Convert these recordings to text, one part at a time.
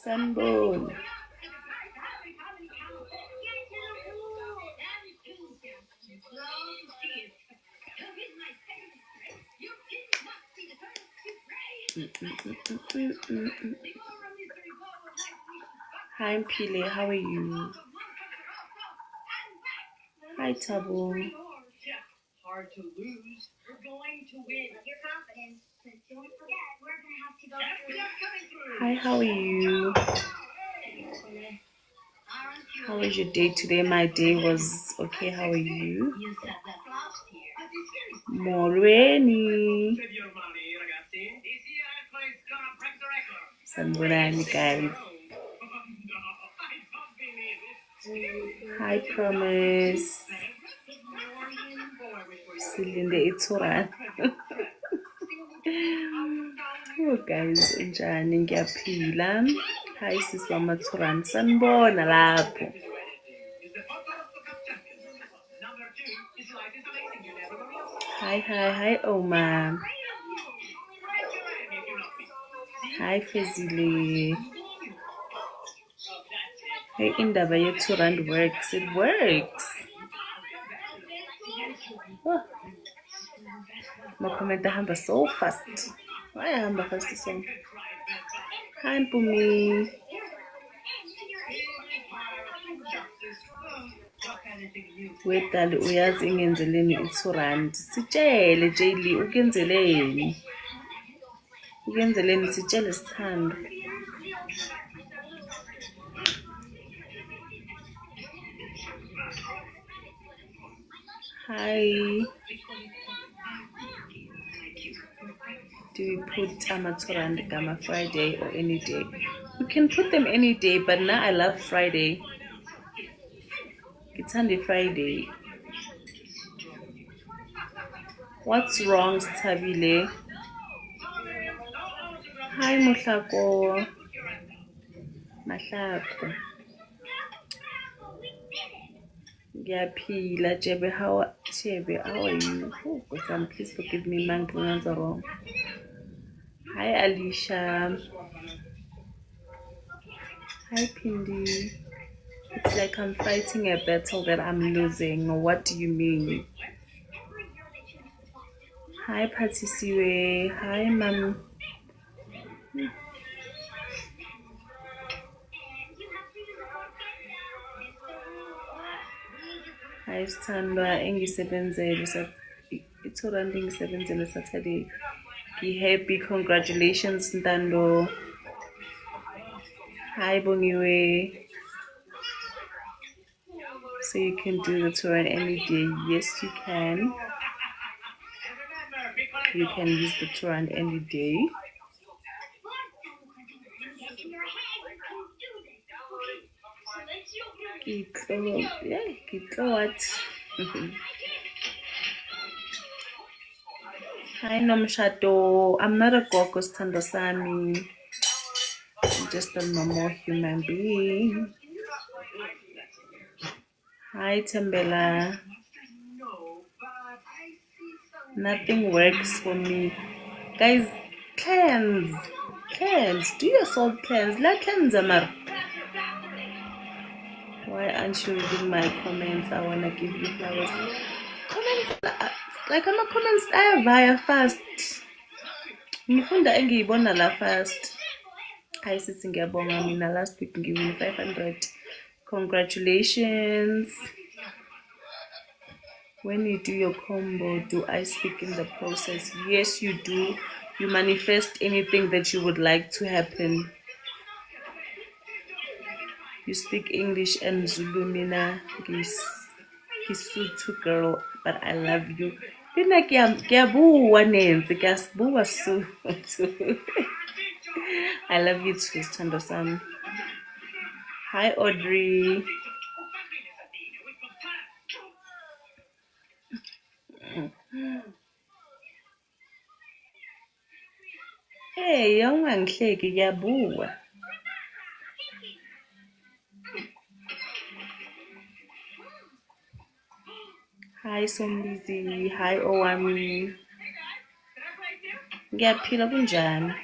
Sunburn. Hi Mpile, how are you? Hi Tabo. Hard to lose. We're going to win. Your confidence. Don't forget, we're gonna have to go through. Hi, how are you? How was your day today? My day was okay. How are you? Morweni. Sanbonani, guys. Hi, Promise. Silinde Ituran. Oh, guys, njani ngiyaphila. Hi, Siswa Maturan. Sanibona lapho. Hi, Oma. Hi, Fezile. Hey, indaba yethu rand works. It works. Oh, my comment hamba so fast. Why hamba fast so? Hi, Mpumi. Wedali uyazi ingenzeleni i-2 rand. Sitshele Jaylee ukenzeleni. Ukenzeleni sitshele Sithando. Hi. Do we put ama-2 rand Gama Friday or any day? We can put them any day, but now I love Friday. It's Sunday Friday. What's wrong, Stabile? Hi, Muhlako. Mahlako. Ngiyaphila, Chebe. How are you? Oh, Gosam, please forgive me, man, pronounce it wrong. Hi, Alicia. Hi, Pindi. It's like I'm fighting a battle that I'm losing. What do you mean? Hi, Patisiwe. Hi, Mom. Hi, Sandra. Engisebenzele i-2 rand engisebenzele Saturday. Happy, congratulations, Ntando. Hi, Bongiwe. So you can do the 2 rand any day. Yes, you can. You can use the 2 rand any day. What? Hi, Nomshato. I'm not a gogo, Sthando Sami. I'm just a normal human being. Hi, Tembela. Nothing works for me. Guys, cleanse. Do your salt cleanse. Like cleanse, Amar. Why aren't you reading my comments? I wanna give you flowers. Comments, like I'm a comments via fast. Ngifunda engiyibona la fast. Hi sis, ngiyabonga mina last week ngiwin 500. Congratulations. When you do your combo, do I speak in the process? Yes, you do. You manifest anything that you would like to happen. You speak English and Zulu, mina Kisutu girl, but I love you. Mina kiyabuwa nenze, kiyasibuwa Sotho. I love you too, Sthando Sam. Hi, Audrey. Hey, ungangihleki, kiyabuwa. Hi Sombizi, hi Owami. Ngiyaphila kunjani?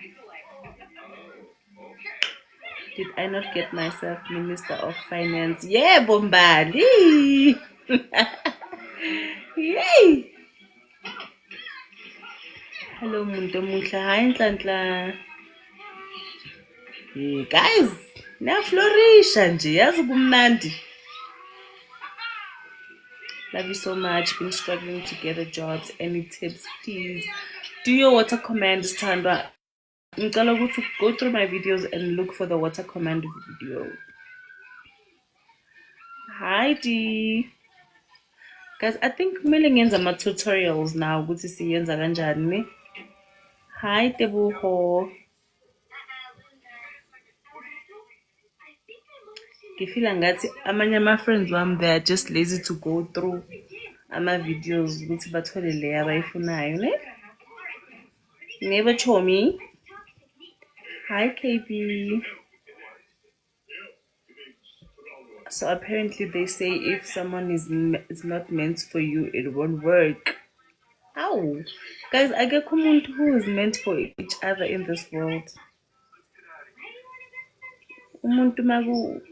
Did I not get myself Minister of Finance? Yeah, Bombali. Yay! Hello muntu omuhle. Hi Nhlanhla. Hey, guys, niyaflorisha nje, yazi kumnandi. Love you so much. Been struggling to get a job. Any tips, please? Do your water command, Tandwa. Ngicela ukuthi go through my videos and look for the water command video. Hi D. Guys, I think kumele ngenza ama-tutorials now ukuthi siyenza kanjani. Hi Tebuho. Ngifila ngathi amanye ama-friends wami, they are just lazy to go through ama-videos ukuthi bathole le abayifunayo, ne? Neighbor Chomi. Hi KB. So apparently they say if someone is not meant for you, it won't work. Ow. Guys, akekho umuntu who is meant for each other in this world. Umuntu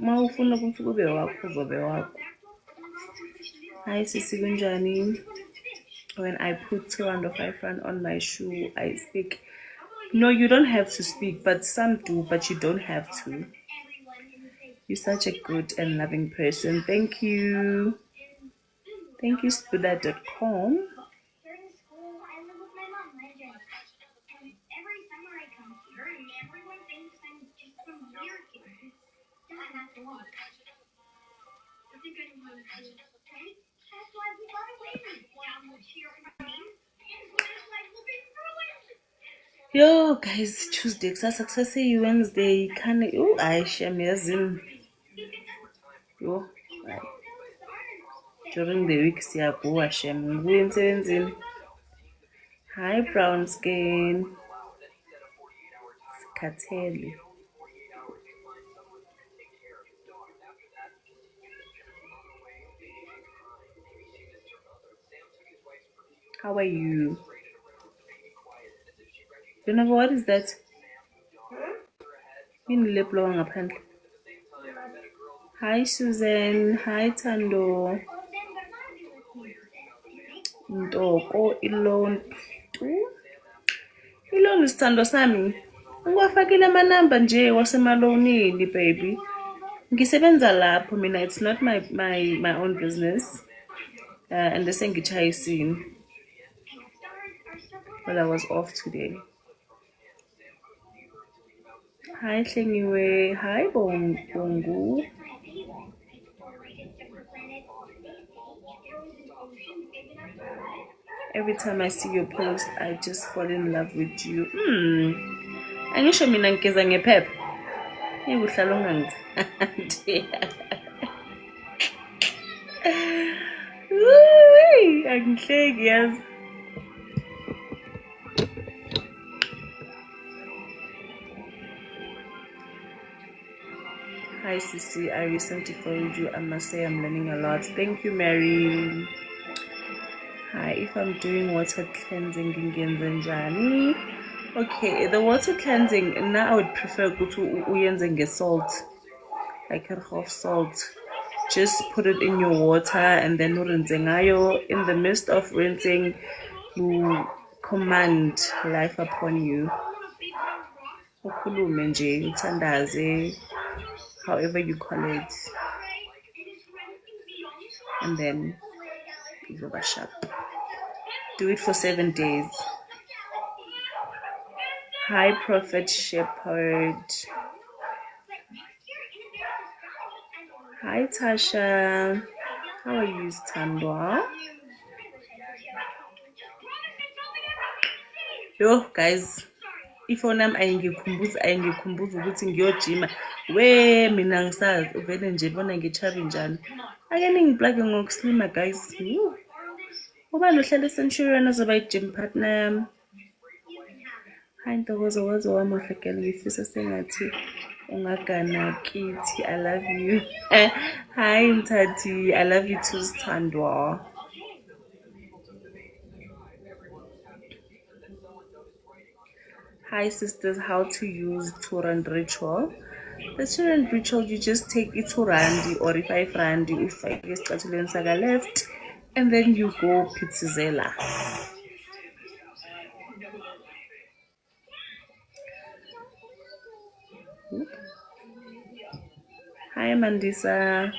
mawufuna ukuthi kube wakho uzobe wakho. Hi Sisi kunjani? When I put 2 or 5 rand on my shoe, I speak. No, you don't have to speak, but some do, but you don't have to. You're such a good and loving person. Thank you. Thank you, Spuda.com. Yo guys, Tuesday success Wednesday can you I share yazim. Yo during the week siyabuya shem ngibuye emsebenzini. Hi brown skin. Sikhathele. How are you? You know what is that? In lip long ngaphandle. Hi Susan, hi Tando. Ntoko ilon. Ilon isithando sami. Ngiwafakile amanamba nje wasemalonini baby. Ngisebenza lapho mina, it's not my own business. And bese ngichayisini. Well, I was off today. Hi Hlengiwe, hi Bongu. Every time I see your post, I just fall in love with you. Angisho mina ngigeza ngephepha. Ngikuhlala ungangithandi. Angihleki yazi. Hi Sisi, I recently followed you. I must say I'm learning a lot. Thank you, Mary. Hi, if I'm doing water cleansing, ngingenza njani? Okay, the water cleansing, now I would prefer go to uyenze salt, like a half salt. Just put it in your water and then urinse ngayo. In the midst of rinsing, you command life upon you. Ukhulume nje, uthandaze, however you call it. And then uzoba sharp. Do it for 7 days. Hi, Prophet Shepherd. Hi, Tasha. How are you, Tandwa? Yo, guys. Ifoni yami ayingikhumbuza ukuthi ngiyojima. We mina ngisazi uvele nje bona ngichabi njani. Ake ningiplage ngokuslima guys. Ubani uhlala eSenturyon ozoba i-gym partner yami. Hi Ntokozo waze wamuhlekela ngifisa sengathi ungagana kithi. I love you. Hi Mtati, I love you too, Tandwa. Hi sisters, how to use Turand ritual. The Turand ritual, you just take it to Randi or if I Randi, if I guess Saga left, and then you go Pizzazela. Hi Mandisa.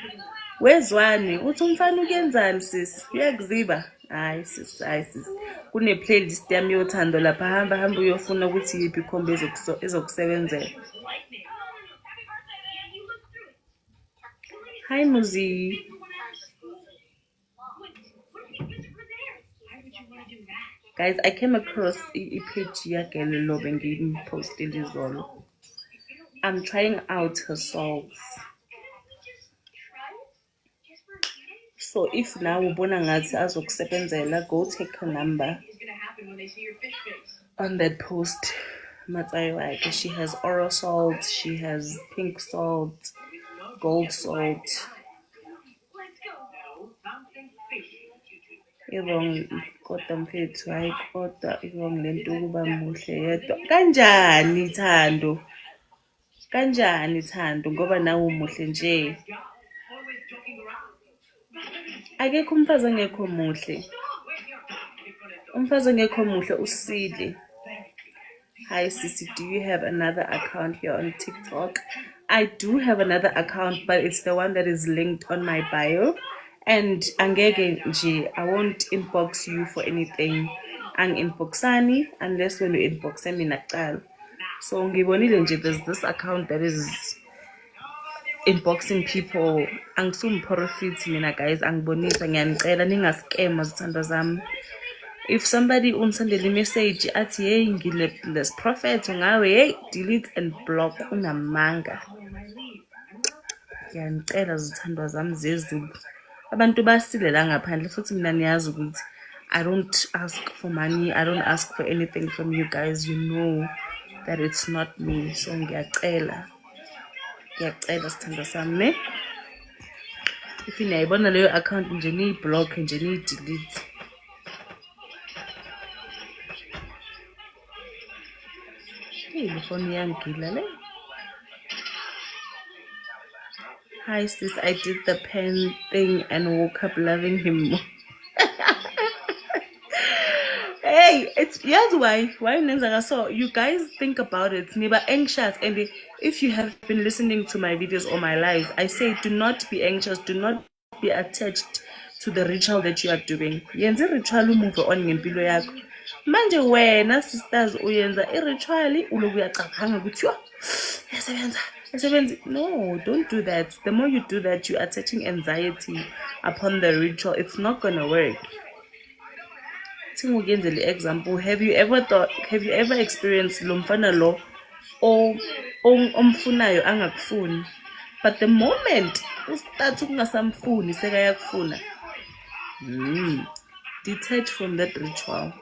Wezwani? Uthi umfana ukuyenzani sis? Uyakuziba? Hayi sis. Kune-playlist yami yothando lapha hamba uyofuna ukuthi yiphi ikhomba ezokusebenzela. Hi Muzi. Guys, I came across i-page yakhe lo bengiyipostile izolo. I'm trying out her songs. So if now ubona ngathi azokusebenzela, go take her number on that post. She has oral salt, she has pink salt, gold salt. Irong kodwa mfethu hayi kodwa irong lento ukuba muhle yedwa. Kanjani Thando ngoba nawe umuhle nje. Akekho umfazi ongekho muhle. Umfazi ongekho muhle usile. Hi Sissy, do you have another account here on TikTok? I do have another account, but it's the one that is linked on my bio. And angeke nje, I won't inbox you for anything. Inboxani unless when you inbox me kuqala. So ngibonile nje there's this account that is inboxing people. Angisumphrofit mina guys, angibonisa ngiyanicela ningascam zithandwa zami. If somebody unsendele i-message athi hey ngile prophet ngawe hey delete and block unamanga. Ngiyanicela zithandwa zami zezulu. Abantu basile la ngaphandle futhi mina niyazi ukuthi I don't ask for money, I don't ask for anything from you guys. You know that it's not me. So ngiyacela sithandwa sami ne. If niyayibona leyo account nje niyi-block nje niyi-delete. The phone yangila le. Hi sis, I did the pen thing and woke up loving him more. Hey, it's yes why Nenzaka. So you guys think about it. Niba anxious, and if you have been listening to my videos all my life, I say do not be anxious, do not be attached to the ritual that you are doing. Yenza ritual move on ngempilo yakho. Manje wena sisters uyenza iritual uloku uyacabanga ukuthi yo yasebenza. No, don't do that. The more you do that, you are attaching anxiety upon the ritual. It's not gonna work. Example, have you ever experienced lo mfana lo omfunayo angakufuni, but the moment start ukungasamfuni sekayakufuna, detach from that ritual.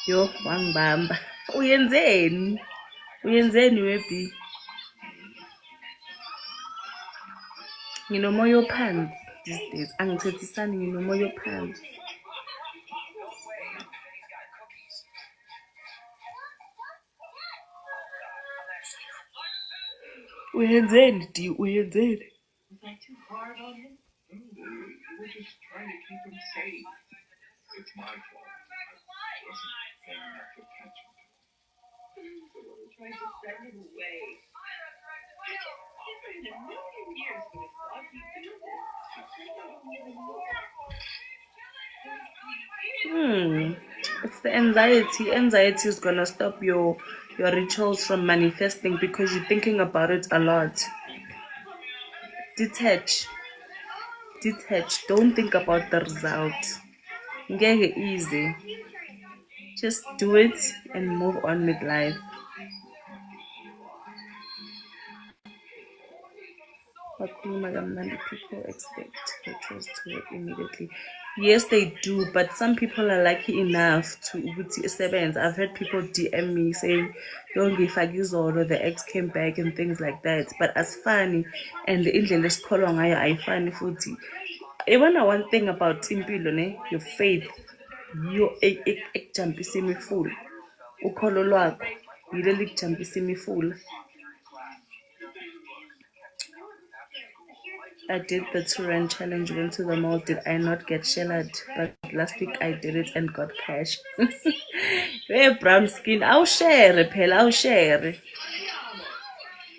Yo wangibamba uyenzeni webi nginomoya ophansi these days angithethisani nginomoya ophansi. Uyenzeni di uyenzeni? Was I too hard on him? No, you were just trying to keep him safe. It's my fault. I wasn't paying enough attention to him. So I was trying to send him away. Never in a million years would have thought he'd do this. It's the anxiety. Anxiety is gonna stop your rituals from manifesting because you're thinking about it a lot. Detach. Don't think about the result. Get it easy. Just do it and move on with life. People expect rituals to work immediately. Yes, they do, but some people are lucky enough to seven. I've heard people DM me saying, "Don't give or the ex came back and things like that." But as funny and the English I find footy. Even one thing about Timpilo, your faith. yiyo ekujampisa imifula. Ukholo lwakho yileli kujampisa imifula. I did the 2 rand challenge, went to the mall. Did I not get shelled? But last week I did it and got cash. Hey, brown skin, I'll share, Pell, I'll share.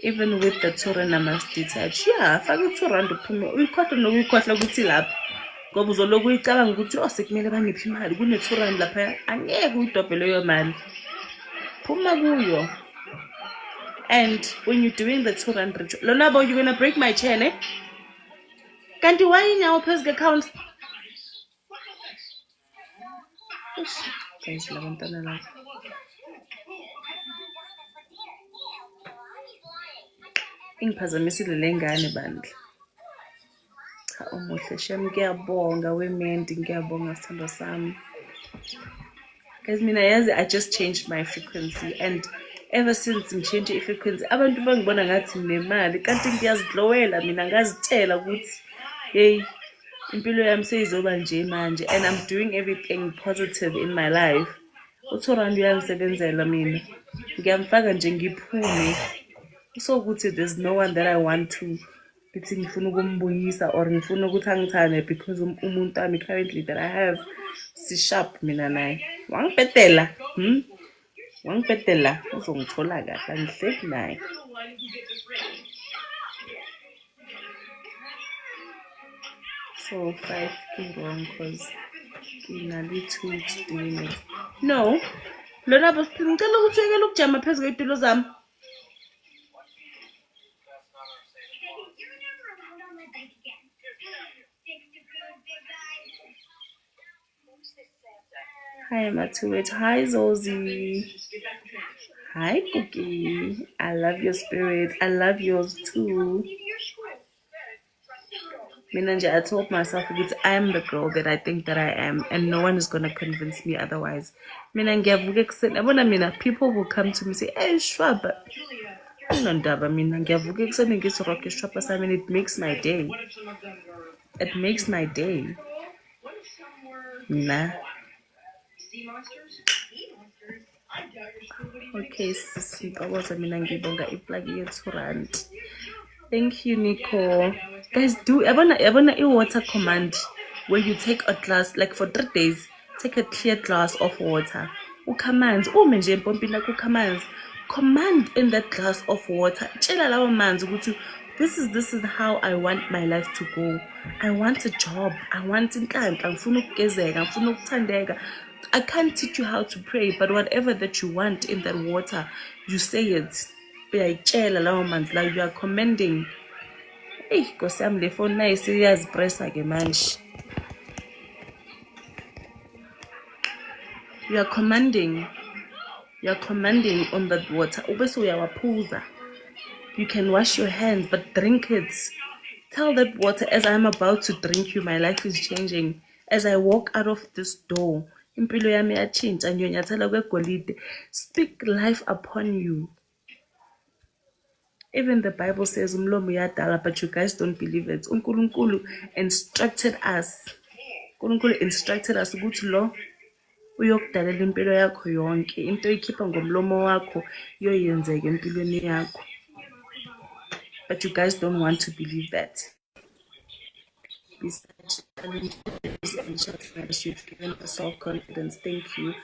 Even with the 2 rand I must detach. Yeah, faka 2 rand uphume. Uyikhohlwa nokuyikhohlwa ukuthi lapha. Ngoba uzoloku uyicabanga ukuthi sekumele bangiphi imali kune 2 rand lapha. Angeke uyidobhe leyo mali. Phuma kuyo. And when you're doing the 2 rand ritual, Lonabo, you're gonna break my chain, eh? Kanti why now pes account? Guys, labantwana la. Ingiphazamisile lengane bandla. Cha umuhle shem ngiyabonga wemendi ngiyabonga sithando sami. Guys mina yazi I just changed my frequency and ever since ngichange frequency abantu bangibona ngathi nemali kanti ngiyazidlowela mina ngazitshela ukuthi hey impilo yami seyizoba nje manje and I'm doing everything positive in my life. uThorandi uyangisebenzela mina. Ngiyamfaka nje ngiphume. So ukuthi there's no one that I want to ukuthi ngifuna ukumbuyisa or ngifuna ukuthi angithane because umuntu wami currently that I have si sharp mina naye. Wangibhedela. Wangibhedela uzongithola kahle angihleki naye. So 5 wrong because nginalı 2 weeks doing it. No. Lona ngicela ukuthi uyekele ukujama phezulu kwezitulo zami. Hi Matuet. Hi Zozi. Hi Cookie. I love your spirit. I love yours too. I told myself that I am the girl that I think that I am and no one is going to convince me otherwise. People will come to me and say, hey Shwaba. It makes my day. It makes my day. Nah. Okay, sis, I was thank you, Nico. Guys, do I wanna a water command where you take a glass, like for 3 days, take a clear glass of water. Commands, command in that glass of water. This is how I want my life to go. I want a job. I want I can't teach you how to pray, but whatever that you want in that water, you say it. You are commending. Hey, because I'm the phone nice serious press again. You are commanding. You are commanding on that water. You can wash your hands, but drink it. Tell that water, as I'm about to drink you, my life is changing. As I walk out of this door, speak life upon you. Even the Bible says, but you guys don't believe it. uNkulunkulu instructed us. uNkulunkulu instructed us ukuthi lo uyokudalela impilo yakho yonke. Into oyikhipha ngomlomo wakho iyoyenzeka empilweni yakho. But you guys don't want to believe that. Besides challenges, you've given us self-confidence. Thank you.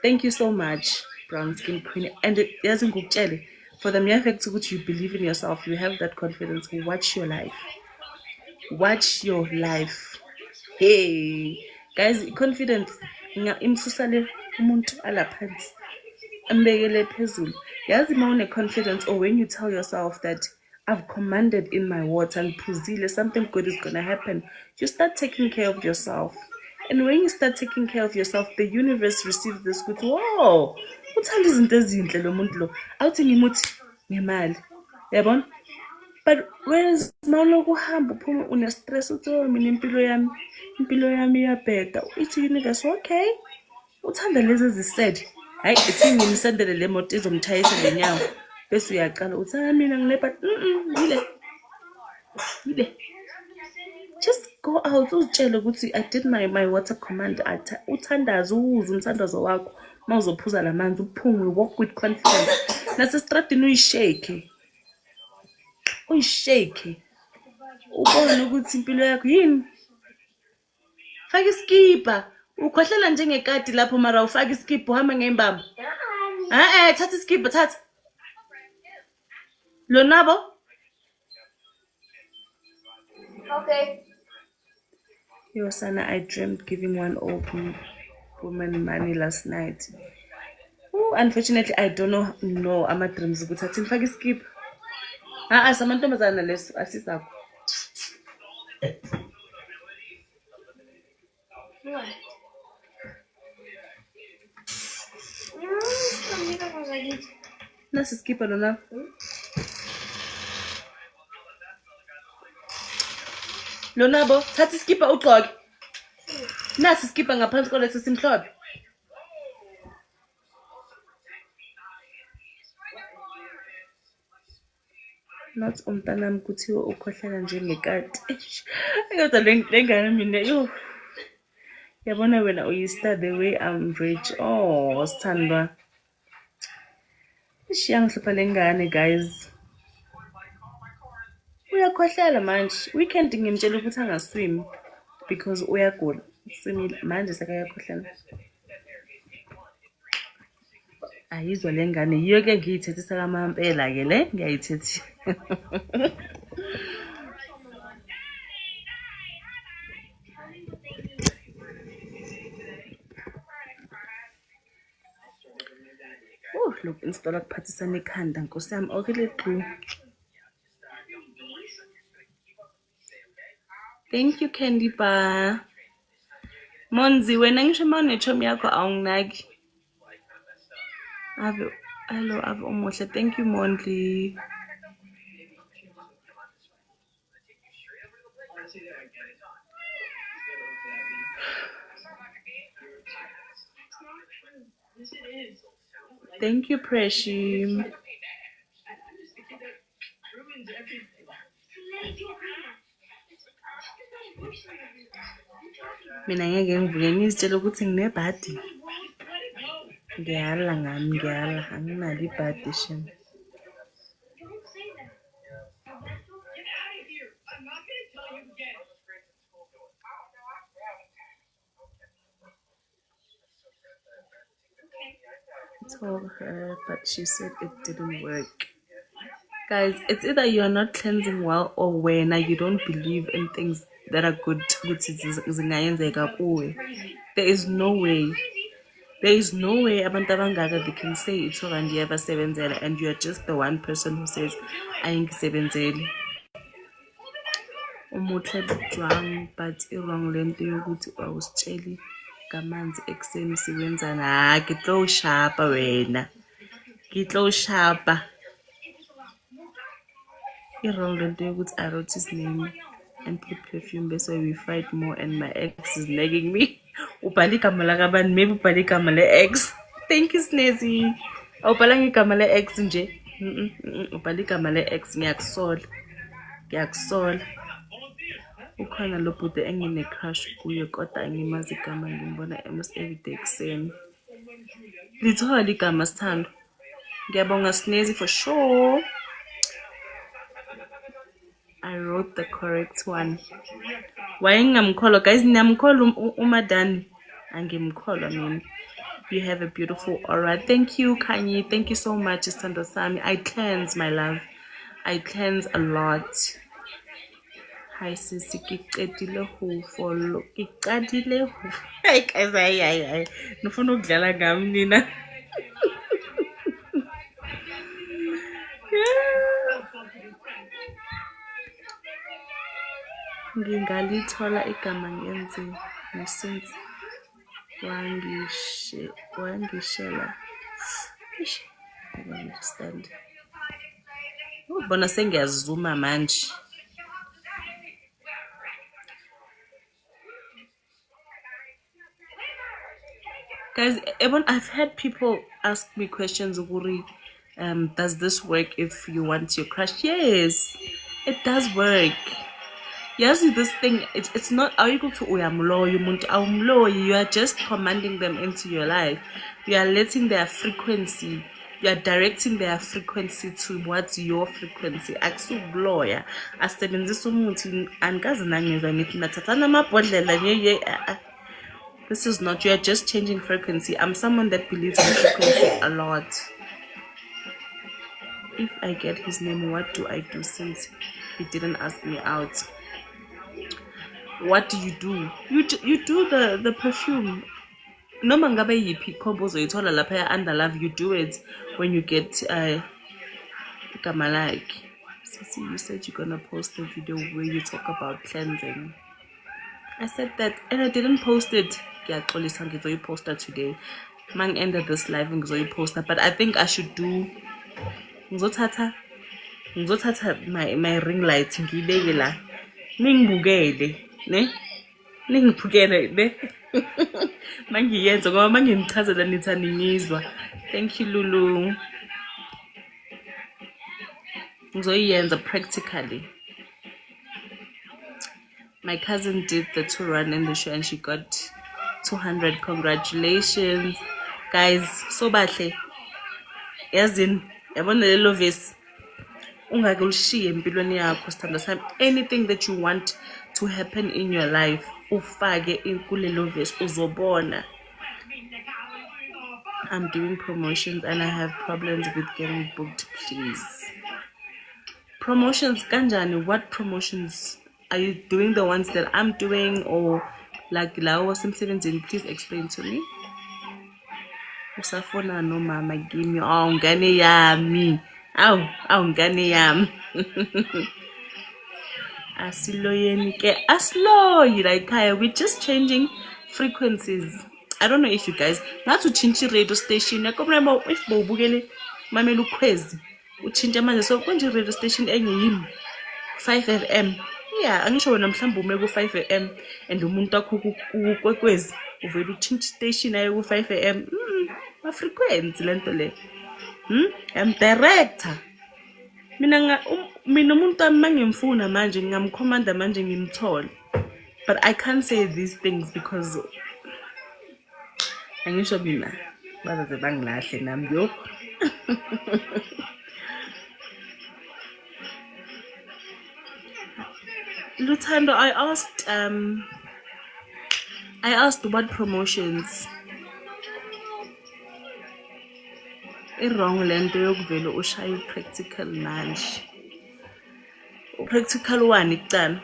Thank you so much, Brown Skin Queen. And it doesn't go jelly. For the mere fact that you believe in yourself, you have that confidence. Watch your life. Watch your life. Hey, guys, confidence. Umuntu alaphansi ambekele phezulu. Yazi mawune confidence, or when you tell yourself that I've commanded in my water and phuzile, something good is gonna happen. You start taking care of yourself. And when you start taking care of yourself, the universe receives this good. Whoa! Uthanda izinto ezinhle lo muntu lo. Awuthi ngimuthi ngemali. Yabona? But whereas mawuloku uhamba uphuma une stress uthi mina impilo yami iyabheda. Ithi universe okay. Uthanda lezi ezised. Hayi ithi nginisendele le moto izomthayisa lenyawo. Bese uyaqala uthi mina ngilepa yile. Just go out uzitshele ukuthi I did my water command. Uthandaze uwuze umthandazo wakho uma uzophuza lamanzi uphume, walk with confidence. Nasestradini uyishake ubone ukuthi impilo yakho yini. Faka iskipa, ukhohlela njengekati lapho mara ufaka iskipa uhamba ngembamba. Thatha iskipa, thatha. Lonabo? Okay. Yo, Sana, I dreamt giving one old woman money last night. Ooh, unfortunately, I don't know ama dreams ukuthi athi ngifake iskipa. Samantombazana leso asisakho. What? Mira cosa dice. Nasi iskipa lona. Lonabo, thatha iskipa ugqoke. Nasi iskipa ngaphansi kwaleso simhlophe. Not umntanami kuthiwa ukhohlela njengekati. Kodwa lengane mina yo. Yabona wena uyista the way I'm rich. Oh, sithandwa. Iyangihlupha lengane guys. Uyakhohlela manje. Weekend ngimtshela ukuthi angaswim because uyagula. Swimile manje sekayakhohlela. Ayizwa lengane yiyo ke ngiyithethisa kamampela ke le ngiyayithethi. Look, installa kuphathisana ikhanda nkosi yami okeleqhu. Thank you Candy Bar. Monzi wena ngisho mawunechomi yakho awunginaki. Ave umuhle. Thank you Mondli. Thank you Precious. Mina ngeke ngivuke ngizitshela ukuthi nginebhadi. Ngiyala anginalo ibhadi shem. Told her, but she said it didn't work. Guys, it's either you're not cleansing well or when you don't believe in things that are good. There is no way. Abantu abangaka they can say it's sebenzela and you're just the one person who says ayingisebenzeli. Umuhle bujwang but wrong lento yokuthi awusitsheli kamanzi ekseni siwenzana. Ngitlo ushapa wena. Wrong lento yokuthi I wrote his name and put perfume bese we fight more and my ex is nagging me. Ubhala igama lakabani, maybe ubhala igama le-ex. Thank you Snazzy. Awubhalanga igama le-ex nje. Ubhala igama le-ex. Ngiyakusola. Ukhona lo bhuti engine-crush kuye kodwa angimazi igama ngimbona almost everyday ekuseni. Lithola igama Sithando. Ngiyabonga Snazzy for sure. I wrote the correct one. Why ngingamkholwa guys? Niyamkholwa uMadani? Angimkholwa mina. You have a beautiful aura. Thank you Kanye. Thank you so much Sithando Sami. I cleanse my love. I cleanse a lot. Hi sisi ngicedile ho follow. Ngicadile ho. Hey guys, hayi. Nifuna ukudlala ngami nina. Ngingalithola igama ngenze nesense wangishela. I don't understand. Ubona sengiyazuma manje. Guys, I've had people ask me questions Uguri, does this work if you want your crush? Yes, it does work. Yazi, this thing, it's not ayikho to uyamloya umuntu awumloyi. You are just commanding them into your life. You are letting their frequency, you are directing their frequency towards your frequency. Akusukuloya asebenzisa umuthi angazi nangeza ngithi nathathana amabhodlela ye. This is not, you are just changing frequency. I'm someone that believes in frequency a lot. If I get his name, what do I do since he didn't ask me out? What do? You do the perfume. Noma ngabe yiphi ikhombo uzoyithola lapha under love, you do it when you get igama lakhe. Sisi, you said you're gonna post a video where you talk about cleansing. I said that and I didn't post it. Ngiyaxolisa ngizoyiposta today. Mang ended this live ngizoyiposta, but I think I should do ngizothatha my ring light ngiyibeke la. Ningibukele, ne? Ningibukele, ne? Mangiyenza ngoba mangimchazela nithi aningizwa. Thank you, Lulu. Ngizoyenza practically. My cousin did the 2 run in the show and she got 200. Congratulations, guys. So bahle. Yazini, yabona lelo vesi. Ungakulishiye empilweni yakho sithanda sami. Anything that you want to happen in your life, ufake kulelo vesi uzobona. I'm doing promotions and I have problems with getting booked, please. Promotions kanjani? What promotions? Are you doing the ones that I'm doing or like lawo wasemsebenzini? Please explain to me. Usafona no mama, give me ngane yami. Aw ngane yami. Asiloyeni ke asloyi la ekhaya. We're just changing frequencies. I don't know if you guys ngathi uchinchi radio station yakomremo if bowubukele mamela ukhwezi uchintsha manje so konje radio station enye yimi 5FM. Yeah, angisho wena mhlawumbe ume ku 5AM and umuntu akho kukwekwezi uvela uchinchi station aye ku 5AM. Ma frequency lento le. I'm director. Mina umuntu amangimfuna manje ngamcommanda manje ngimthola. But I can't say these things because angisho mina bazaze bangilahle nami yo. Lutando, I asked what promotions. Wrong lento yokuvela ushaya practical manje. Practical one ikucala.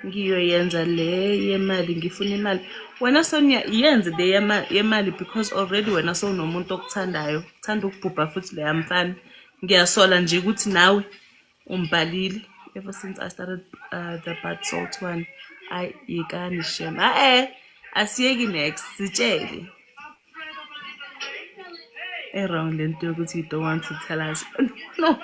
Ngiyoyenza le yemali ngifuna imali. Wena Sonia yenze le yemali because already wena sowunomuntu okuthandayo. Uthanda ukubhubha futhi le yamfana. Ngiyasola nje ukuthi nawe umbhalile. Ever since I started the bath salt one, I yekani shem. Asiyeki next sitshele. Wrong lento yokuthi you don't want to tell us. No.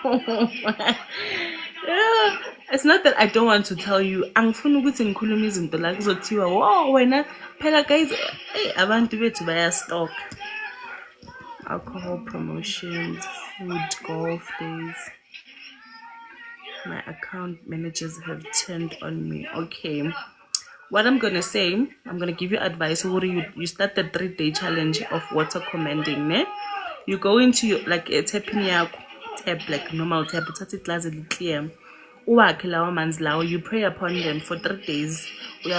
It's not that I don't want to tell you. Angifuna ukuthi ngikhuluma izinto la kuzothiwa wow wena phela guys abantu bethu baya stock. Alcohol promotions, food, golf days. My account managers have turned on me. Okay. What I'm gonna say, I'm gonna give you advice. You start the 3-day challenge of water commanding, ne? You go into like a tapping tap, like normal tap, glass clear. You pray upon them for 3 days. You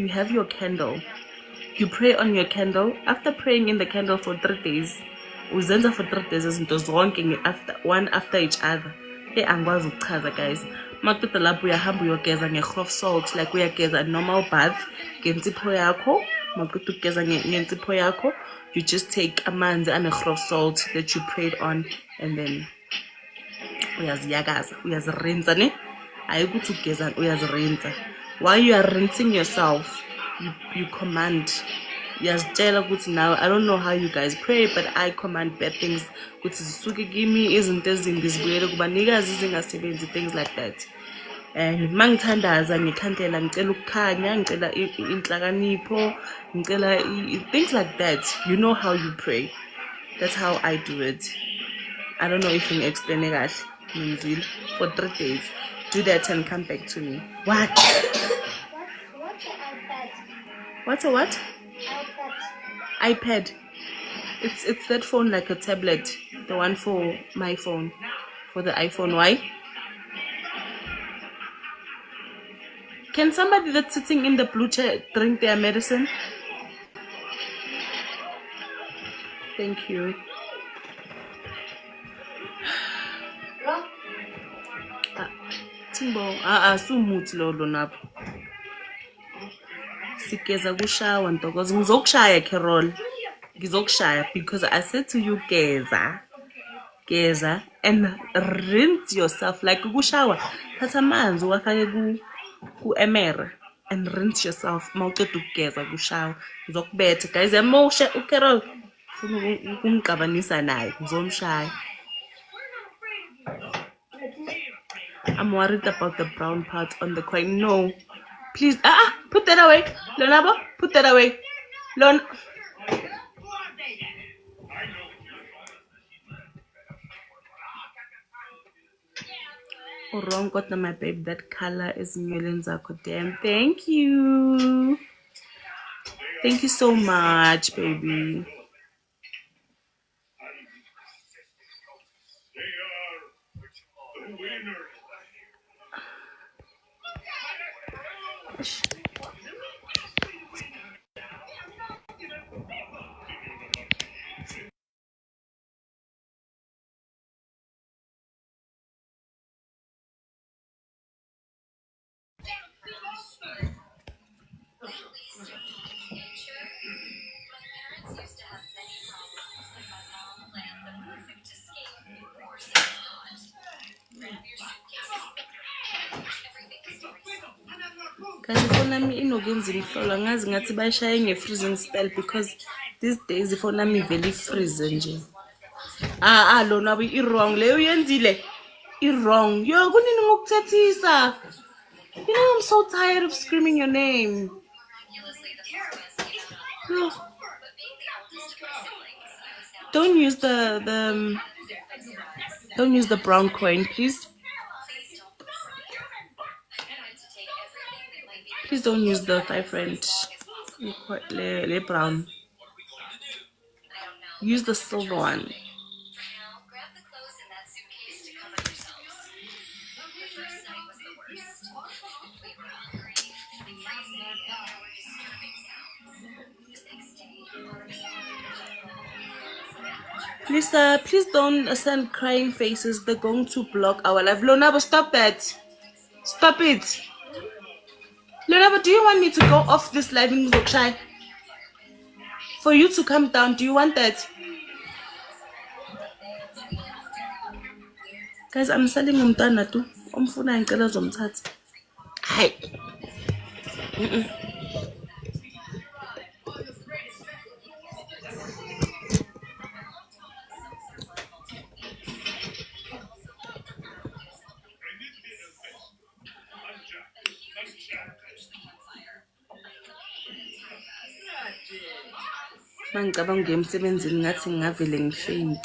have your candle. You pray on your candle. After praying in the candle for 3 days, uzenza for 3 days izinto zonke one after each other. Angwazi ukuchaza guys. Maqeda lapho uyahamba uyogeza nge-rough salt, like uyageza normal bath ngensipho yakho. Maqeda ukugeza ngensipho yakho, you just take amanzi ane-rough salt that you prayed on and then uyaziyakaza, uyazirinsa ne? Ayikuthi ugeza uyazirinsa. While you are rinsing yourself, you command. Yazitshela ukuthi now I don't know how you guys pray, but I command bad things ukuthi zisuke kimi, izinto ezimbi zibuyele kubanikazi zingasebenzi, things like that. And mangithandaza ngikhandlela ngicela ukukhanya, ngicela inhlakanipho, ngicela things like that. You know how you pray. That's how I do it. I don't know if you explain it kahle. Minzil, for 3 days. Do that and come back to me. What? What's the iPad? What's a what? iPad. iPad. It's that phone like a tablet. The one for my phone. For the iPhone. Why? Can somebody that's sitting in the blue chair drink their medicine? Thank you. No? Timbo, sumuthi lo napho. Sigeza kushawa ntokozo. Ngizokushaya Carol. Ngizokushaya because I said to you geza and rinse yourself like kushawa. Thatha amanzi uwafake ku emere and rinse yourself. Mawuqeda ukugeza kushawa. Ngizokubetha guys. Yamoshe uCarol. Ufuna ukungiqabanisa naye. Ngizomshaya. I'm worried about the brown part on the coin. No. Please. Put that away. Lonabo, put that away. Lon. Oh, wrong got my babe. That color is Nyolenza. Damn. Thank you. Thank you so much, baby. Guys, ifona mi inokenza imhlolo ngazi ngathi bayishaye nge-freezing spell because these days ifona mi very freeze nje. Lona i-wrong leyo uyenzile i-wrong. Yo kunini ngokuthethisa? You know I'm so tired of screaming your name. No. Don't use don't use the brown coin, please. Please don't use the vibrant le brown. Use the silver one. Lisa, please don't send crying faces. They're going to block our live. Lonabo, stop that. Stop it. Lonabo, do you want me to go off this live in Zokshai? For you to come down, do you want that? Guys, I'm selling umntana tu. Umfuna ngicela zomthatha. Hi. Mangicabanga ngemsebenzini ngathi ngavele ngifaint.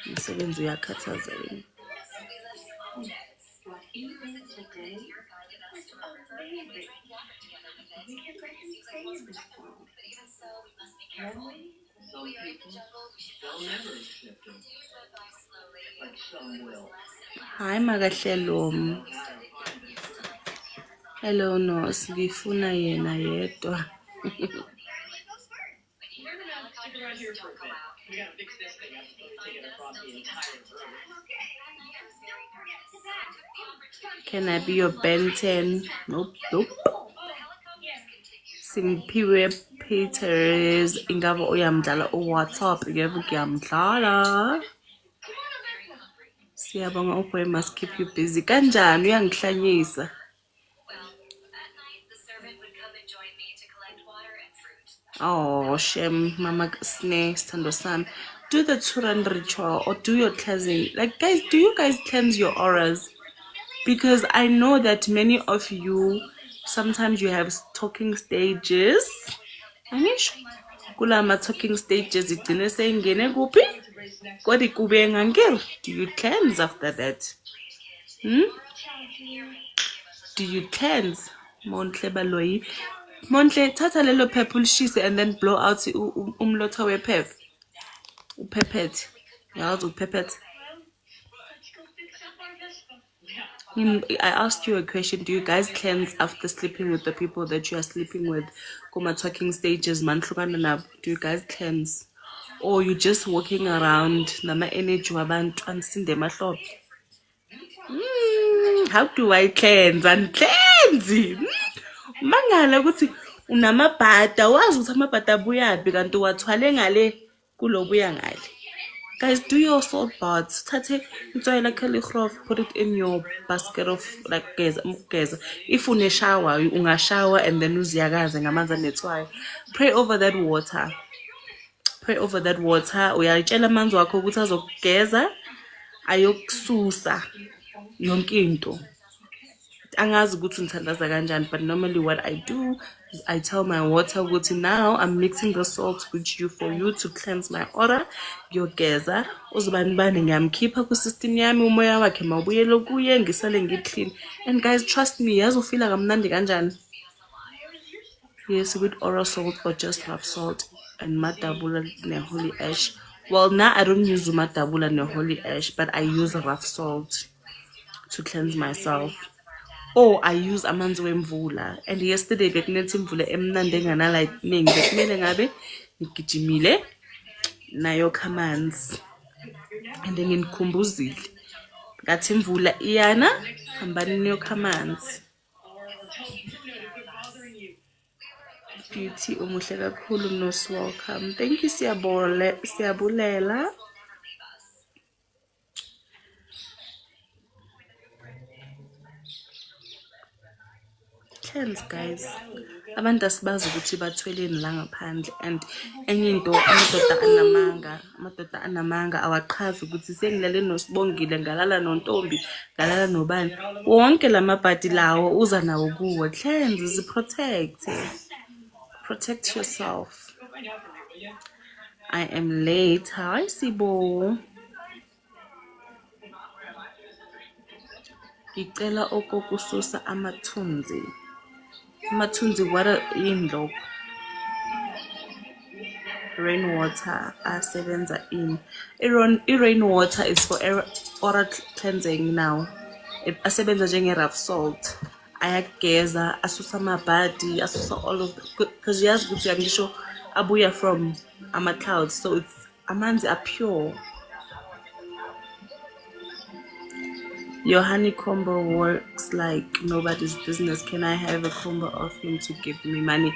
Umsebenzi uyakhathaza yini. Hi Magahlelo. Hello no, ngifuna yena yedwa. Can I be your Ben 10? Nope. Simpiwe Peters ingaba uyamdlala uWhatsApp ngeke ngiyamdlala. Siyabonga uboy must keep you busy. Kanjani uyangihlanyisa? Oh, shame, Mama Sneh, Stando Sam. Do the Turan ritual or do your cleansing. Like, guys, do you guys cleanse your auras? Because I know that many of you, sometimes you have talking stages. Anish, kulama talking stages, igcine seyingene kuphi? Kodi kube ngangir. Do you cleanse after that? Hmm? Do you cleanse? Montle baloyi. Montle, tata lelo phepha ulishise and then blow out umlotha wephepha. Upephet. Yazi upephet. I asked you a question. Do you guys cleanse after sleeping with the people that you are sleeping with? Kuma talking stages, manhlukana nabo. Do you guys cleanse? Or you just walking around nama energy wabantu ansinde mahlobo? How do I cleanse? And cleanse. Mangala ukuthi unamabhada, wazi ukuthi amabhada abuyaphi kanti uwathwale ngale kulobuya ngale. Guys, do your salt baths. Thathe itswayi lakho ligrof, put it in your basket of like geza. If une shower, unga shower and then uziyakaze ngamanzi anetswayi. Pray over that water. Pray over that water. Uyayitshela amanzi wakho ukuthi azokugeza, ayokususa yonke into. Angazi ukuthi ngithandaza kanjani, but normally what I do is I tell my water ukuthi now I'm mixing the salt with you for you to cleanse my aura. Ngiyogeza uzibani bani ngiyamkhipha ku system yami umoya wakhe mawubuyele kuye ngisale ngiclean. And guys, trust me, yazofila kamnandi kanjani. Yes, with oral salt or just rough salt and madabula ne holy ash. Well, now I don't use madabula ne holy ash, but I use rough salt to cleanse myself. Or I use amanzi wemvula. And yesterday bekunethi imvula emnandi engana lightning bekumele ngabe ngigijimile nayokha amanzi. And then nginikhumbuzile ngathi imvula iyana hambani niyokha amanzi. Beauty umuhle kakhulu most welcome. Thank you siyabulela. Cleanse guys. Abantu asibazi ukuthi bathweleni la ngaphandle and enye into amadoda anamanga awaqhaza ukuthi sengilale noSibongile ngalala noNtombi ngalala nobani. Wonke lamabhadi lawo uza nawo kuwe. Cleanse, protect yourself. I am late. Hi Sibo. Ngicela okokususa amathunzi. Amathunzi what in lokho? Rainwater asebenza in. Rainwater is for oral cleansing now. Asebenza njenge rough salt. Ayageza, asusa amabhadi, asusa all of because yazi ukuthi yangisho abuya from ama-clouds, so it's amanzi are pure. Your honey combo works like nobody's business. Can I have a combo of him to give me money?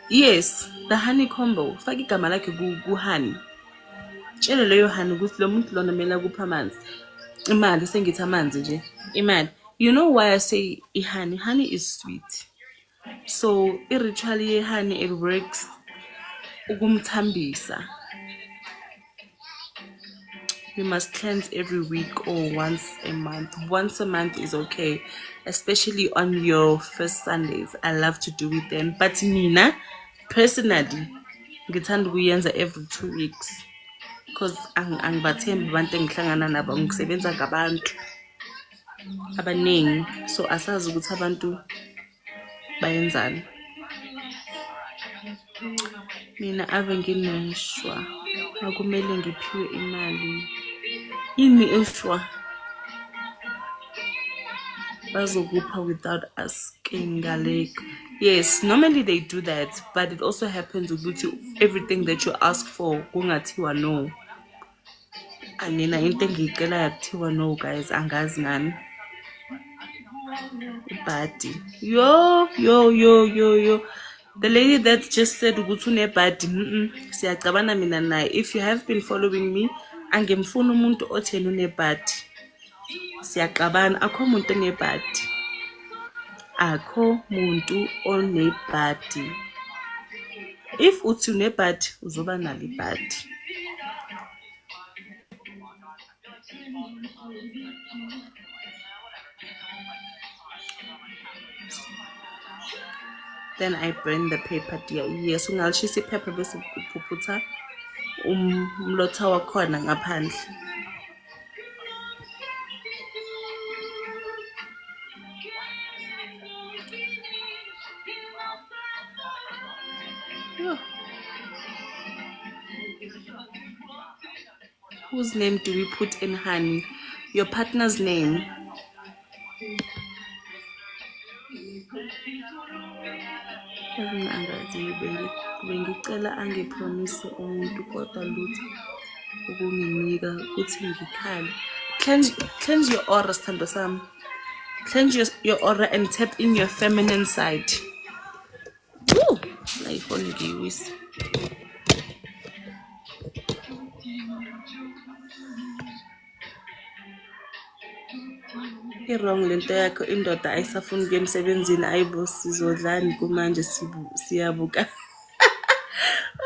Yes, the honey combo. Faki igama lakhe ku-honey. Tshele leyo honey ukuthi lo muntu lona mela kupha amanzi. Imali sengithi amanzi nje. Imali. You know why I say honey? Honey is sweet. So i-ritual ye-honey it works ukumthambisa. You must cleanse every week or once a month. Once a month is okay, especially on your first Sundays. I love to do it then. But mina, personally, ngithanda ukuyenza every 2 weeks. Because angibathembi abantu engihlangana nabo ngisebenza ngabantu abaningi. So asazi ukuthi abantu bayenzani. Mina ave ngineshwa. Akumele ngiphiwe imali. Yini eshwa? Bazokupha without asking galek. Yes, normally they do that, but it also happens ukuthi everything that you ask for kungathiwa no. Anina into engicela yakuthiwa no guys, angazi ngani. Ibhadi. Yo. The lady that just said ukuthi unebhadi, siyacabana mina naye. If you have been following me, angemfuna umuntu otheni unebhadi. Siyacabana, akho muntu onebhadi. Akho muntu onebhadi. If uthi unebhadi, uzoba nalo ibhadi. Then I burn the paper, dear. Yes, ungalishisa iphepha bese uphuputha umlotha wakhona ngaphandle. Yo. Whose name do we put in honey? Your partner's name. Bengicela angipromise umuntu kodwa lutho ukunginika ukuthi ngikhale. Cleanse your aura, sithando sami. Cleanse your aura and tap in your feminine side. Woo! La ifoni ngiyiwisa. I-wrong lento yakho indoda ayisafuni ukuya emsebenzini ayibo sizodlani kumanje siyabuka.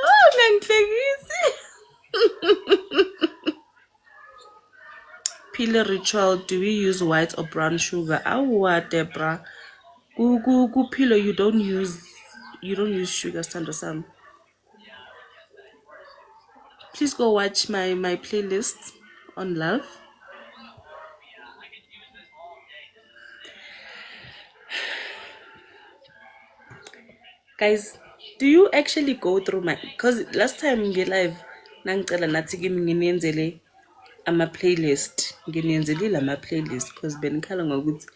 Oh, ngiyanhlekisi. Pillow ritual, do we use white or brown sugar? Awa, Deborah. Pillow you don't use sugar, sithando sami. Please go watch my playlist on love. Guys, do you actually go through because last time nge-live nangicela nathi kimi nginenzele ama-playlist nginenzelile ama-playlist because benikhala ngokuthi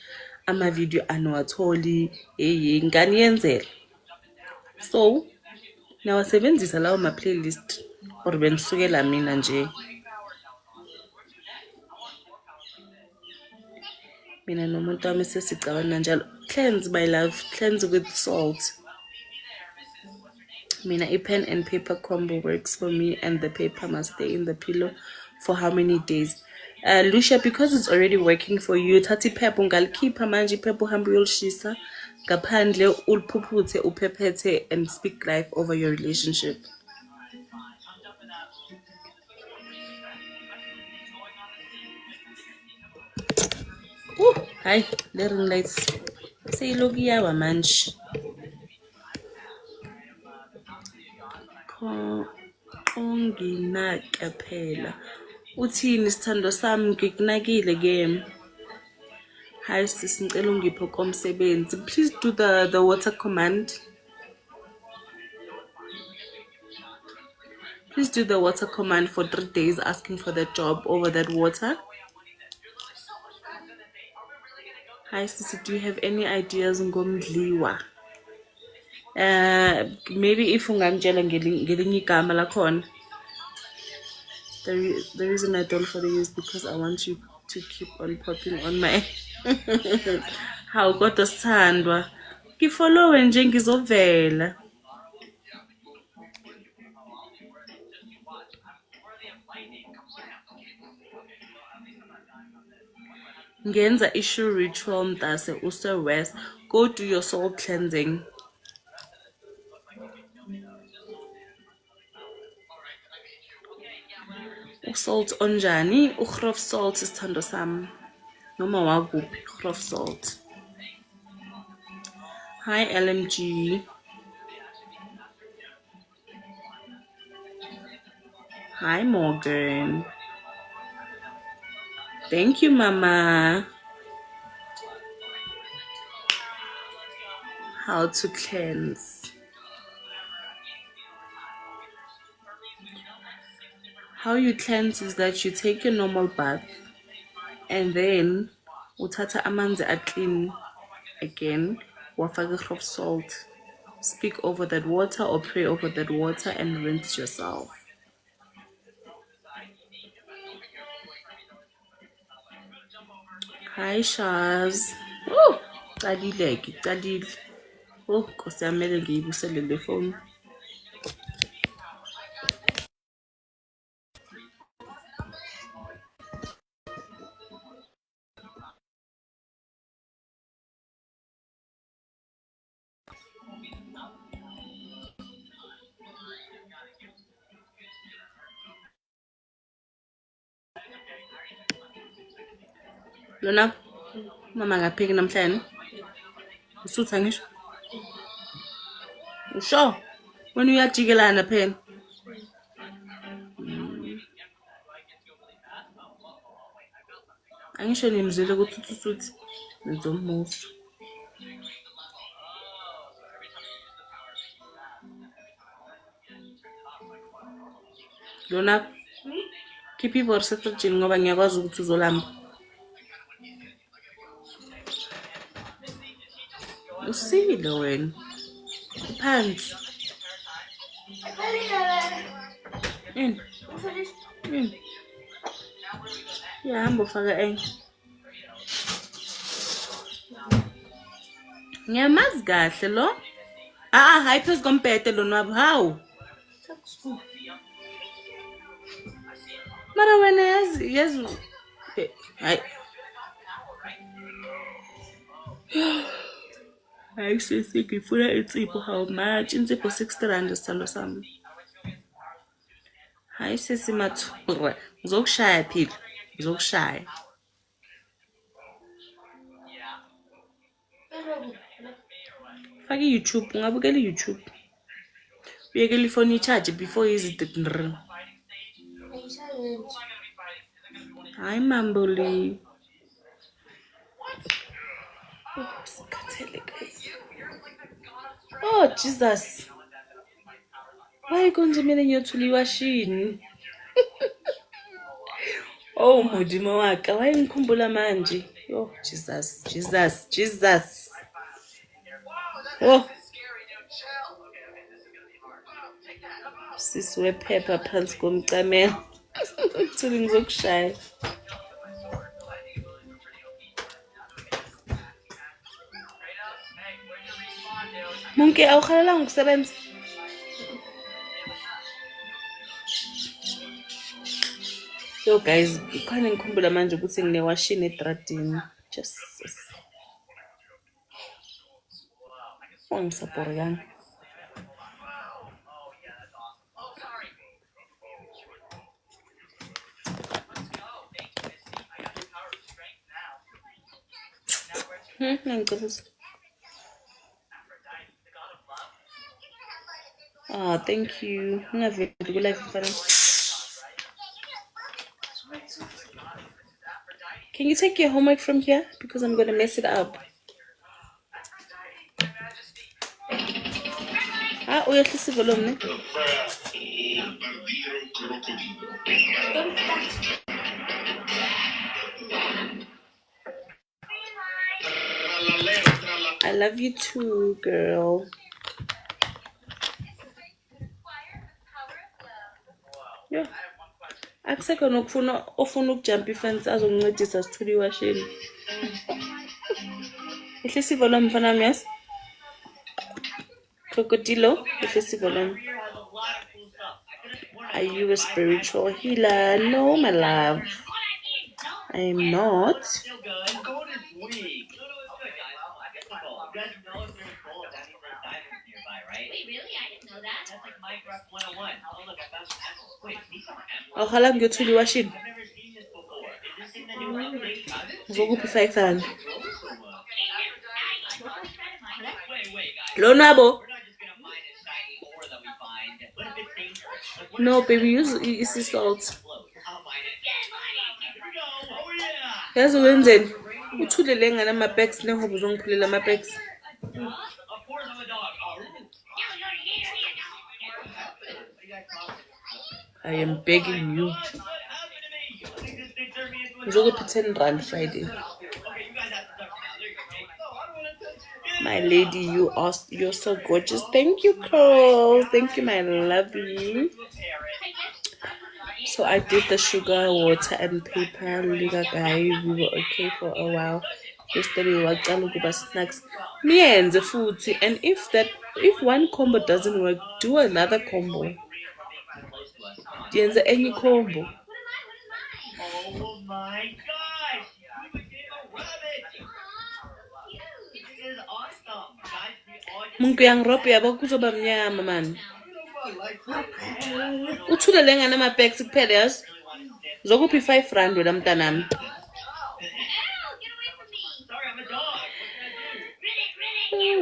ama-video aniwatholi nganiyenzela. So nawasebenzisa lawo ma-playlist or benisukela mina nje. Mina nomuntu wami sesicabana njalo. Cleanse, my love, cleanse with salt. Mina, a pen and paper combo works for me, and the paper must stay in the pillow for how many days? Lucia, because it's already working for you, tati phepha ungalikhipha manje iphepha uhambe uyolishisa ngaphandle uliphuphuthe uphephethe and speak life over your relationship. Hi, le ring lights seyiloku iyawa manje. Onginake phela. Uthini sithando sami ngikunakile ke. Hi sis, ngicela ungiphe komsebenzi. Please do the water command. Please do the water command for 3 days, asking for that job over that water. Hi sis, do you have any ideas ngomdliwa? Maybe if ungangitshela ngelinye igama lakhona. The reason I don't follow you is because I want you to keep on popping on my how kodwa sithandwa ngifollowe nje ngizovela. Ngenza issue ritual mtase use-west. Go do your soul cleansing. Salt onjani? Ukhrof salt sithando sami. Noma wakuphi ukhrof salt. Hi LMG. Hi Morgan. Thank you, Mama. How to cleanse. How you cleanse is that you take your normal bath and then uthatha amanzi clean again, wafaka of salt. Speak over that water or pray over that water and rinse yourself. Hi Shaz. Oh, Talile. Oh, Nkosi yami mele ngiyibusele le phone. Lona mama ngaphiki namhlanje. Usutha ngisho. Usho? Wena uyajikelana phela. Angisho nimzwile ukuthi uthi nizommusa. Lona khipha iborsa efrijini ngoba ngiyakwazi ukuthi uzolamba. Usile wena. Phansi. Yahamba ufaka enye. Ngiyamazi kahle lo. Hayi phezu kombhede lona wabo. Hawu. Mara wena yazi hayi. Hayi sisi ngifuna insipho how much? Insipho 60 rand sithando sami. Hayi sisi mathura. Ngizokushaya phela. Ngizokushaya. Faka YouTube, ungabukela YouTube. Uyekela ifoni charge before izithi ndr. Hayi mamboli. Sikhathele guys. Oh Jesus. Why konje mina ngiyothula iwashini? Oh Modimo waka, why ngikhumbula manje? Oh Jesus. Oh. Sisi wephepha phansi komcamelo. Thuli ngizokushaya. Munke awukhalela ngokusebenza. Yo guys, ukhane ngikhumbula manje ukuthi nginewashini edradini. Jesus. Wangisaporo yang. Ngicabisa. Thank you. Ngaveli ku live mfana. Can you take your homework from here? Because I'm going to mess it up. Uyehlisa volume ne? I love you too, girl. Yeah. Akusekho nokufuna ofuna ukujump ifence azongincedisa sithula iwashini. Ehlisa volume mfana wami yes? Crocodilo, ehlisa volume. Are you a spiritual healer? No, my love. I am not. Awuhala ngiyothula iwashini. Ngizokuphi 500. Lonabo. No, baby, use sea salt. Yazi wenzeni? Uthulele ngana ama-bags nehobo uzongiphulela ama-bags. I am begging you. Ngizokuphi 10 rand Friday. My lady, you're so gorgeous. Thank you, Carl. Thank you, my lovey. So I did the sugar, water, and paper. Liga guy, we were okay for a while. Yesterday we worked on snacks. Me and the food. And if one combo doesn't work, do another combo. Any combo. Oh my gosh! You became a rabbit! This is awesome! Guys, Mungu yang rope yabo kuzoba mnyama man. Uthulele ngana ama-bags kuphela yazi. Zokuphi 5 rand wena mntanami.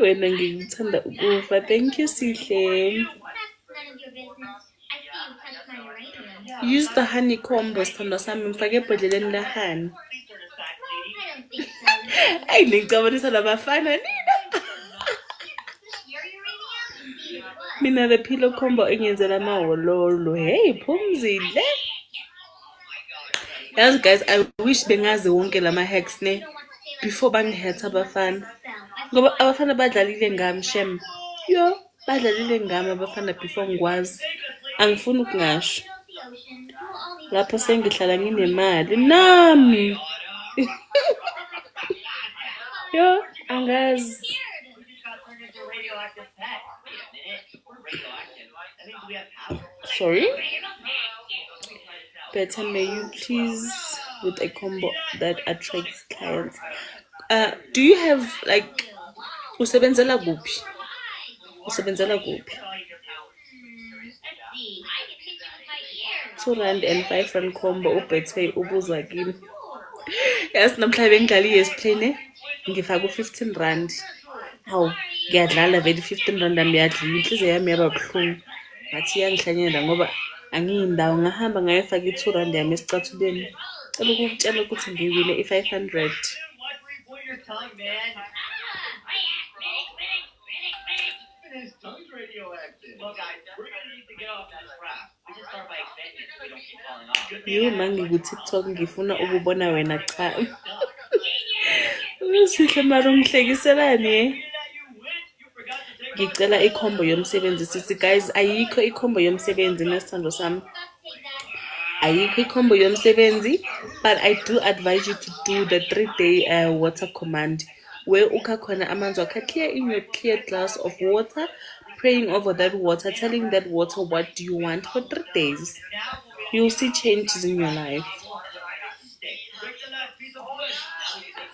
Wena ngikuthanda ukufa. Thank you Sihle. Use the honey combo sithando sami ngifake ebhodleleni la honey. Hey, ngicabonisa labafana nina. Mina the pillow combo engiyenzela amahhololo. Hey, phumzile. Yazi guys, I wish bengazi wonke lama hacks ne before bangihetha abafana. Ngoba abafana badlalile ngami shem. Yo, badlalile ngami abafana before ngikwazi. Angifuni ukungasho. Lapho sengihlala nginemali nami. Yo, angazi. We just got turned into a radioactive pet. Wait a minute. We're radioactive. That means we have power. Sorry? Better may you please with a combo that attracts clients. Do you have like usebenzela kuphi? Usebenzela kuphi? R2 and R5 combo ubethe ubuzwa kimi. Yes, namhlanje bengidlala i-Yesplay ngifaka u-R15. Hawu, ngiyadlala vele R15 ami yadlula. Inhliziyo yami yaba buhlungu. Ngathi iyangihlanyela ngoba angiyindawo ngahamba ngayofaka i-R2 yami esicathulweni. Cela ukutshela ukuthi ngiwine i-500. Watch where you put your tongue, man. His tongue's radioactive. Well, guys, we're gonna need to get off that trap. We should start by expanding so we don't keep falling off. Yo mangi ku-TikTok ngifuna ukubona wena cha. Usihle mara ungihlekiselani. Ngicela ikhombo yomsebenzi sithi guys ayikho ikhombo yomsebenzi nesithando sami. Ayikho ikhombo yomsebenzi, but I do advise you to do the 3-day water command where ukha khona amanzi wakho clear in your clear glass of water, praying over that water, telling that water what do you want for 3 days. You'll see changes in your life.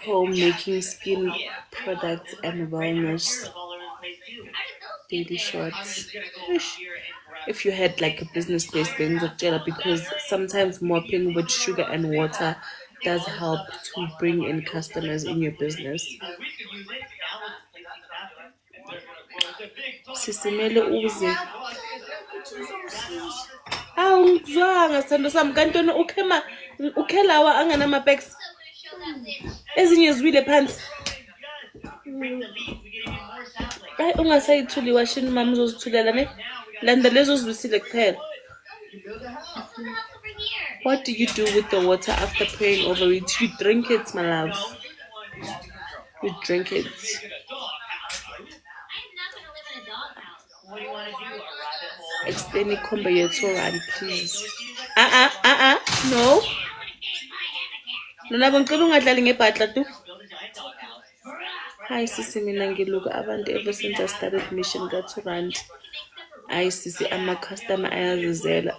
Homemaking skin products and wellness daily shots. If you had like a business place because sometimes mopping with sugar and water does help to bring in customers in your business. Sisimele uze. Ngizwanga sithando sami kanti wena ukhelawa anganama packs. Ezinye ziwile phansi. Hayi ungasayithuli washini mama uzozithulela ne. Landa lezo zwisile kuphela. What do you do with the water after praying over it? You drink it, my love. You drink it. Explain the combo yethu please. No. Nona bongicela ungadlali ngebhatla tu. Hi sisi mina ngiluka abantu ever since I started mission ka-R2. Hayi sisi ama-customer ayazizela.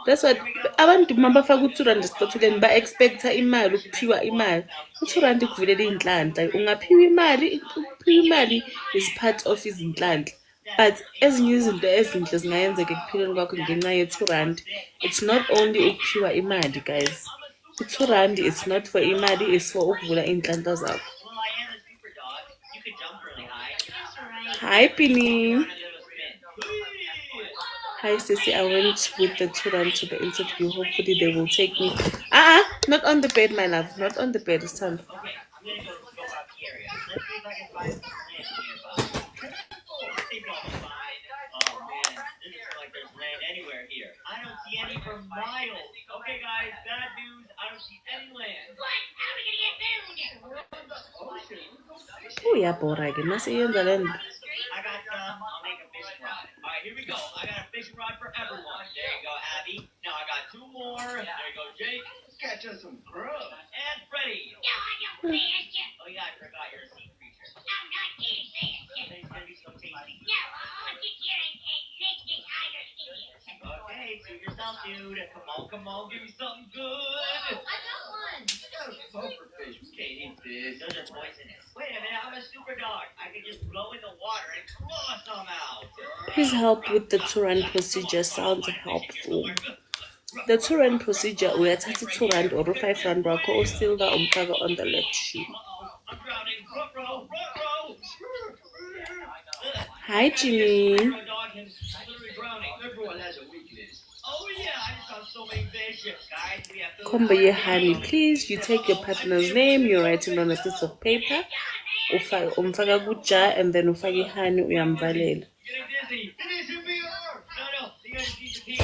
That's what abantu mabafaka u-R2 esicathuleni ba-expecta imali ukuphiwa imali. U-R2 kuvulela iy'nhlanhla. Ungaphiwa imali, ukuphiwa imali is part of izinhlanhla. But ezinye izinto ezinhle zingayenzeka ekuphileni kwakho ngenxa ye-R2. It's not only ukuphiwa imali guys. I-R2 it's not for imali, it's for ukuvula iy'nhlanhla zakho. Hi Pini. Hi Sissy, I went with the R2 to the interview. Hopefully they will take me. Not on the bed, my love. Not on the bed, son. Anywhere here. I don't see any for miles. Okay, guys, bad news. I don't see any land. What? How are we gonna get food? Oh, yeah, boy, I must see you in the land. I got some. I'll make a fishing rod. All right, here we go. I got a fishing rod for everyone. There you go, Abby. Now I got 2 more. There you go, Jake. Let's catch us some grub. And Freddie. No, I don't fish. Oh, yeah, I forgot you're a sea creature. I'm not eating fish. It's gonna be so tasty. No, I'll get here and take this higher skin. Okay, suit yourself, dude. Come on, give me something good. I got one. Puffer fish. We can't eat fish. Those are poisonous. Wait a minute, I'm a super dog. I can just blow in the water and claw some out. Please help with the R2 procedure. Sounds helpful. The R2 procedure, we attach R2 or R5 rock or silver umkaga on the left shoe. I'm drowning. Ruh-roh. Hi, Jimmy. Dog him literally drowning. Everyone has a weakness. Oh yeah, I just saw so many fish. Guys, we have to. Komba ye honey, please. You take your partner's name, you write it on a piece of paper. Umfaka kuja and then ufake honey uyamvalela. Getting dizzy. It is in VR. No, you guys need to pee.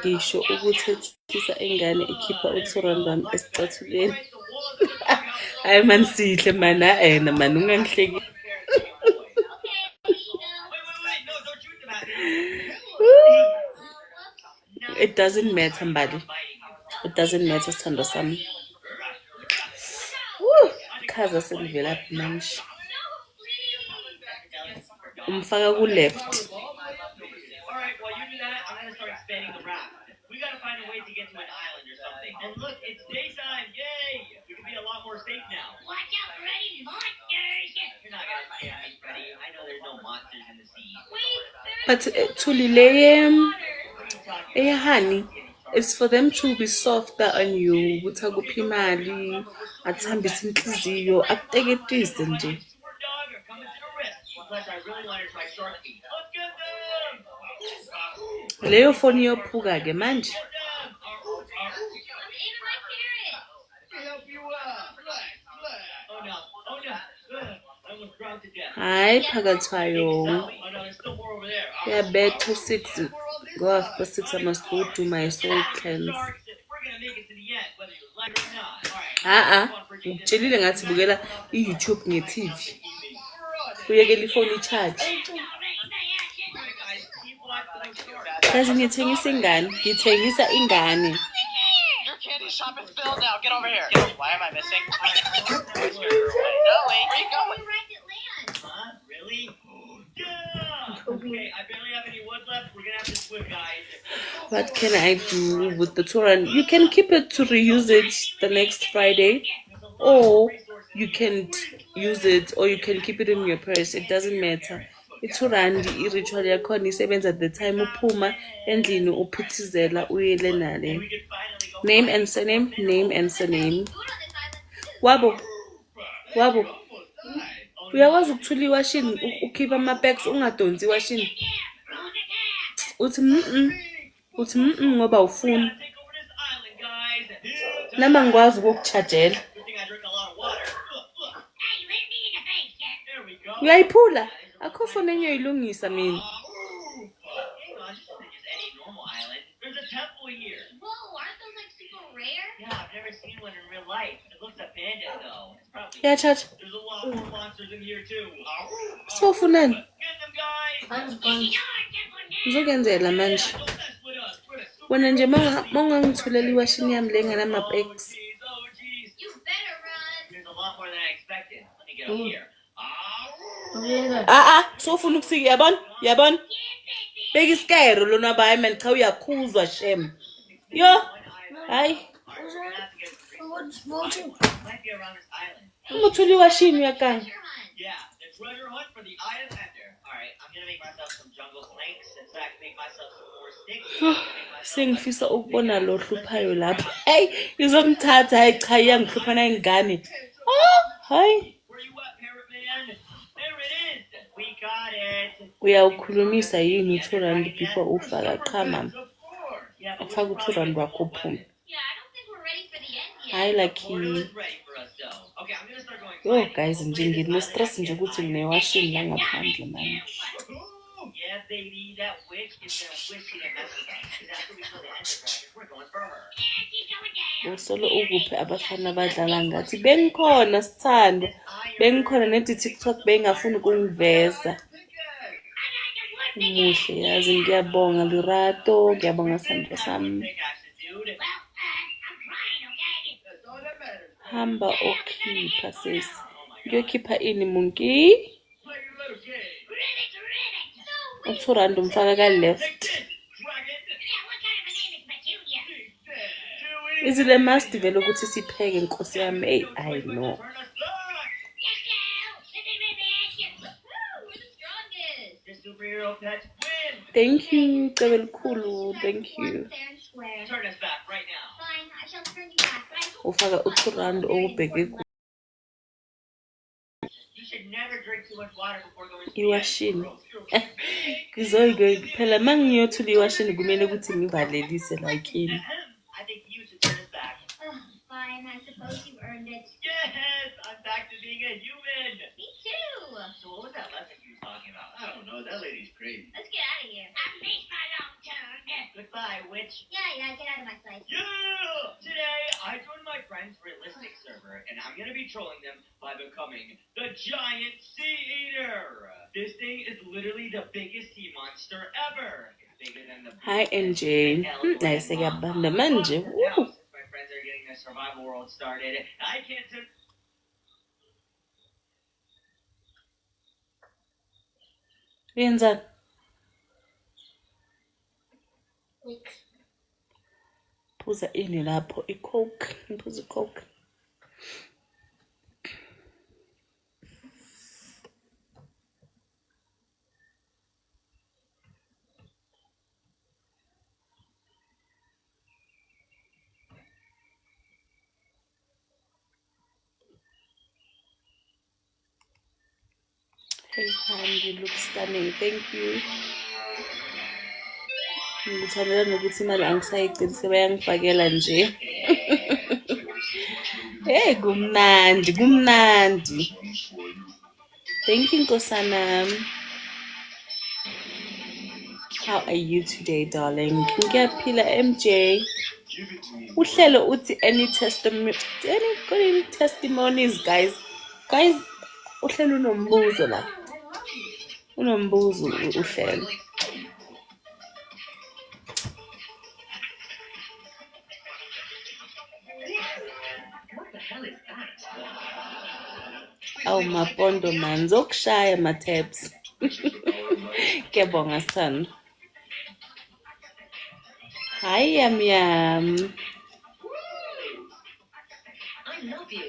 Ngisho ukuthethisa ingane ikhipha uThorandwami esicathuleni. Hayi man sihle mana ena man ungangihleki. Wait, no, don't shoot them at me. It doesn't matter Mbali. It doesn't matter sithando sami. Khaza selivela manje. Umfaka ku left. Alright, while you do that, I'm gonna start expanding the raft. We gotta find a way to get to an island or something. And look, it's daytime, yay! We can be a lot more safe now. Watch out for any monsters. You're not gonna scare me, Freddy. I know there's no monsters in the sea. Wait, But Tulile honey, it's for them to be softer on you. Ukuthi akuphi imali, athambise inhliziyo, akuteketise nje. Super dog are coming to the rescue. Unless I really want to try shark feet. Let's get them! Leyo phone iyophuka ke manje. Get them! I'm eating my carrot. Help you out. Relax. Oh no. Ugh, I almost drowned to death. Hayi phakathwayo. Oh no, there's still more over there. Uyabetha 6. Go after 6 I must go do my soul cleanse. We're gonna make it to the end, whether you like it or not. Alright. Ngitshelile ngathi bukela iYouTube nge-TV. Uyekela ifoni i-charge. Guys, keep watching those shorts. Kazi ngithengisa ingane. Your candy shop is filled now. Get over here. Why am I missing? Where you going? Where you going? Where did it land? Huh? Really? Yeah! Okay, I barely have any wood left. We're gonna have to swim, guys. What can I do with the Torrand? You can keep it to reuse it the next Friday, or you can use it, or you can keep it in your purse. It doesn't matter. iThorandi i-ritual yakhona isebenza at the time uphuma endlini uphithizela uyele nale. We can finally go. Name and surname, name and surname. Wabo. Uyakwazi ukuthula iwashini ukhipha ama-bags ungadonsi iwashini. Uthi ngoba ufuna. Take over this island, guys. Nama ngikwazi ukukuchajela. Good thing I drink a lot of water. Look. Hey, let me in the face, yeah. There we go. Uyayiphula? Akho phone engiyoyilungisa mina. Hang on, this isn't just any normal island. There's a temple here. Whoa, aren't those like super rare? Yeah, I've never seen one in real life. It looks abandoned though. It's probably. Yachacha. There's a lot more monsters in here too. Sofunani? Get them, guys. Ngizokenzela manje. Don't mess with us. We're the super. Wena nje mongangithulela iwashini yami le nganama-bags. Jeez. You better run. There's a lot more than I expected. Let me get up here. Sofuna ukusika yabona? Beka isikero lona bayi man cha uyakhuzwa shem. Yo. Hayi. Might be around this island. Umuthula iwashini uyakanye. Your hunt. Yeah, the treasure hunt for the Eye of Ender. Alright, I'm gonna make myself some jungle planks and so I can make myself some more sticks. Sengifisa ukubona lo hluphayo lapha. Hey, izomthatha hayi cha iyangihlupha na ingane. Hayi. Where you at, Parrot Man? There it is. We got it. Uyawukhulumisa yini uThorandi before ufaka cha mama. Of course. Yeah, but Afaka uThorandi wakho uphume. Yeah, I don't think we're ready for the end yet. Hayi Portal like is ready for us though. Okay, I'm gonna start going. yo guys nje ngine-stress nje ukuthi nginewashini la ngaphandle manje. Yeah, baby, that witch is gonna wish she didn't mess with us. 'Cause after we kill the Ender Dragon, we're going for her. Usolo ukuphi abafana badlala ngathi bengikhona sithando. Bengikhona nedi TikTok bengafuni ukungiveza. Muhle yazi ngiyabonga Lerato, ngiyabonga Sandra Sam. Big action, dude. Well, I'm trying, okay? That's all that matters. Hamba okhipha sis. Ngiyokhipha ini monkey? Play your little game. Ribbit. No, wait. uThorandi umfaka ka left. Take this, dragon. Yeah, what kind of a name is Petunia? Do it. Izile must vele ukuthi sipheke Nkosi yami. Hey, I know. Turn us back. Let's go. Ribbit. Woo, we're the strongest. Your superhero pets win. Thank you, cebe elikhulu. Thank you. Once fair and square. Turn us back right now. Fine, I shall turn you back, right? Ufaka uThorandi okubheke You should never drink too too much water before going to the Iwashini. end. Kuzoyike phela mangiyothula iwashini kumele ukuthi ngivalelise like yini. I think you should turn it back. Oh, fine. I suppose you earned it. Yes, I'm back to being a human. Me too. So what was that lesson you were talking about? I don't know. That lady's crazy. Let's get out of here. I made my long turn. Goodbye, witch. Yeah, get out of my sight. Yeah! Today, I joined my friend's realistic server, and I'm gonna be trolling them by becoming the Giant Sea Eater. This thing is literally the biggest sea monster ever. It's bigger than the Hi NJ. Nice yakubanda manje. Now, Woo. since my friends are getting their survival world started, I can't sit. Yenzani? Phuza ini lapho icoke, ngiphuza icoke. Hey hon, you look stunning. Thank you. Ngithandela nokuthi imali angisayigcini sebayangifakela nje. Hey, kumnandi. Thank you, Nkosana. How are you today, darling? Ngiyaphila MJ. Uhlelo uthi any testimonies, guys. Guys, uhlelo unombuzo la. Unombuzo uhlelo. Awu mapondo man, zokushaya ma-tabs. Kuyabonga sana. Hi yam. I love you.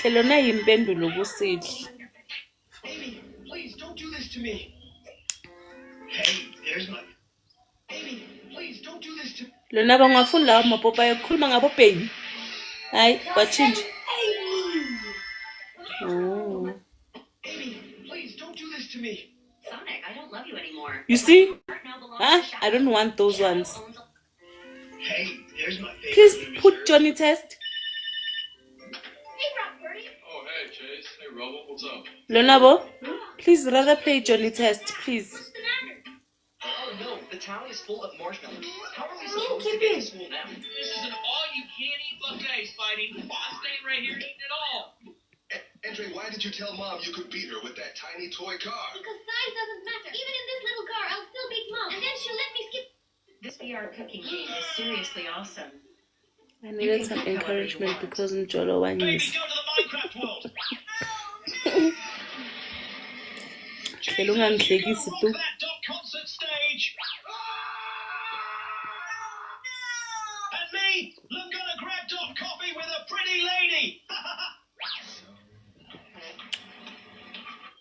Hlelo na yimpendulo kusihle. Amy, please don't do this to me. Hey, there's my. Amy, please don't do this to me. Lona bangafuni lawo mapopa yokukhuluma ngabo baby. Hayi, wathinje. Oh. Amy, please don't do this to me. Sonic, I don't love you anymore. You see? Now belongs Huh? to Shadow. I don't want those ones. Shadow owns a- Hey, there's my favorite. Please new put shirt. Johnny Test. Hey, Rock Birdie. Oh, hey, Chase. Hey, Rubble. What's up? Lonabo, please rather play Johnny Test, please. What's the matter? Oh no, the town is full of marshmallows. How are we supposed to get to school now? This is an all-you-can-eat buffet, Spidey. I'm staying right here eating it all. Andre, why did you tell Mom you could beat her with that tiny toy car? Because size doesn't matter. Even in this little car, I'll still beat Mom. And then she'll let me skip. This VR cooking game is seriously awesome. I needed some encouragement because Njolo Baby, wanyis. go to the Minecraft world. Hlelo ungangihlekisi tu. That dot concert stage. And me, look gonna grab dot coffee with a pretty lady.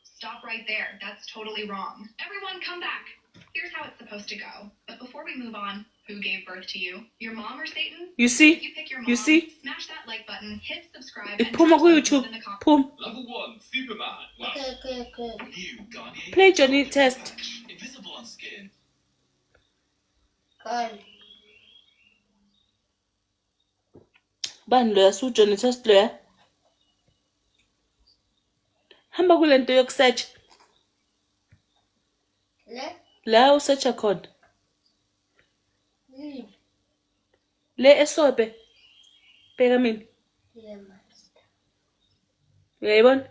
Stop right there. That's totally wrong. Everyone come back. Here's how it's supposed to go. But before we move on, who gave birth to you? Your mom or Satan? You If see? you pick your mom, You see? smash that like button, hit subscribe, Iphuma drop ku some YouTube. in the comments. Pum. Level 1, Superman. Wow. New Guardian. Play Johnny Test. Invisible on skin. Bani loya su Johnny Test loya? Hamba kule nto yokusearch. La usearcha khona. Le esobe. Bheka mina. Uyayibona?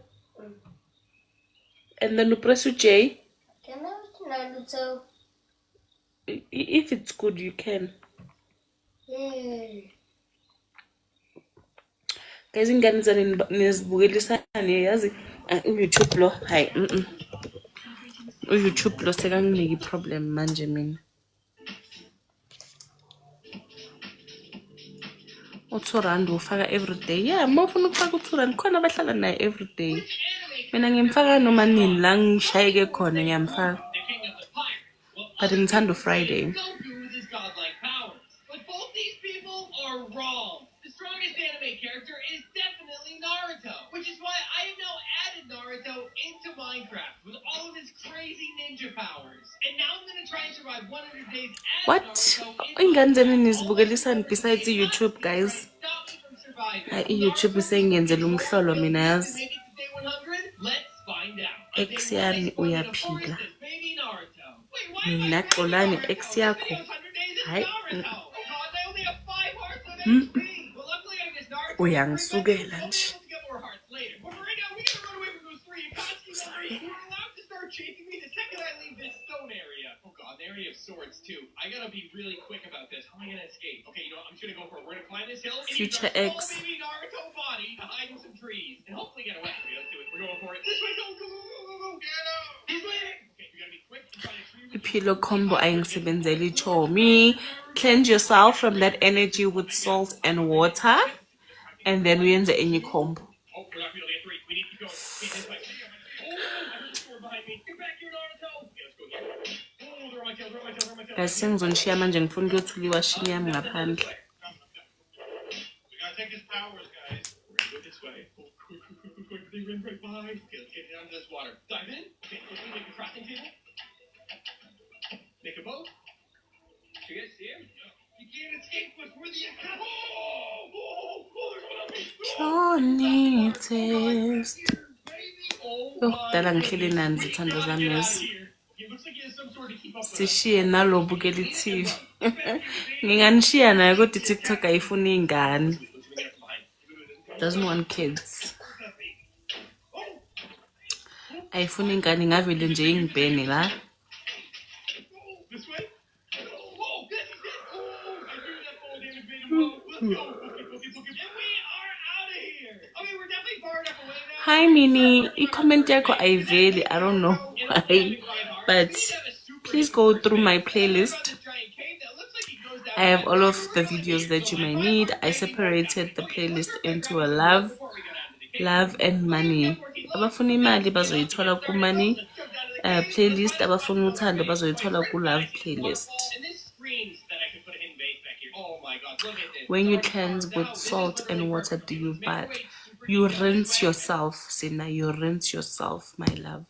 And then you press J. If it's good, you can. Guys, ingane zani nizibukelisane yazi uYouTube lo hayi uYouTube lo sekanginiki problem manje mina. U2 ufaka everyday. Yeah, mawufuna ukufaka u2 khona abahlala naye everyday. Mina ngimfaka noma nini la ngishayeke khona ngiyamfaka. The king of the pirates. Well, But ngithanda uFriday. Goku with his godlike powers. But both these people are wrong. The strongest anime character is Minecraft with all of his crazy ninja powers. And now I'm gonna try and survive 100 days as What? Naruto Ingane zami nizibukelisani besides YouTube, guys? Stop me from surviving. Hayi YouTube isengiyenzela umhlolo mina To yazi. make it to day 100? Let's find out. Ex yami uyaphila. Baby Naruto. Wait, why am I Mina xolani ex yakho. Video's 100 days as Hayi. Naruto. Oh God, they only have 5 hearts on HP. Well, luckily I missed Naruto. Uyangisukela I'll be nje. able to get more hearts later. But for right now, we gotta run away from those 3 Akatsuki Sorry. who are allowed to start chasing me the second I leave this stone area. Oh God, they already have swords too. I gotta be really quick about this. How am I gonna escape? Okay, you know what? I'm just gonna go for it. We're gonna climb this hill and use Future our X. small baby Naruto body to hide in some trees and hopefully get away. Okay, let's do it. We're going for it. This way, go, go, go, go, go, go. Get out. He's leaving. Okay, we gotta be quick and find a tree. Ipilo combo ayingisebenzeli chomi. Cleanse yourself from that energy with salt and water, and then uyenze enye combo. Oh, we're not gonna get 3. We need to go. Okay, this way. Oh, I heard the sword behind me. Get back here, Naruto. Okay, let's go again. Oh, they're on my tail, they're on my tail, they're on my tail. Guys, sengizongishiya manje ngifuna ukuyothuliwa shini yami ngaphandle. We gotta take his powers, guys. We're gonna go this way. Oh, quick, quick, quick, quick, quick. They ran right by. Okay, let's get down to this water. Dive in. Okay, quickly make a crafting table. Make a boat. Do you guys see him? You can't escape us. We're the Akatsuki. Oh, there's one on me. Johnny test. Yo, dala ngihleli nanzi thando zami yazi. Sishiye nalo bukela iTV. Nginganishiya naye kodwa iTikTok ayifuni ingane. Doesn't want kids. Ayifuni ingane ngavele nje ingibhene la. This way? Oh, this is it! Oh, I knew that fall damage made him low. Let's go! Book it. And we are out of here! Okay, we're definitely far enough away now. Hi Mini, i-comment yakho ayiveli, I don't know why, but please go through my playlist. I have all of the videos that you may need. I separated the playlist into a love and money. Abafuna imali bazoyithola ku money playlist, abafuna uthando bazoyithola ku love playlist. When you cleanse with salt and water, do you bath? You rinse yourself, Sina. You rinse yourself, my love.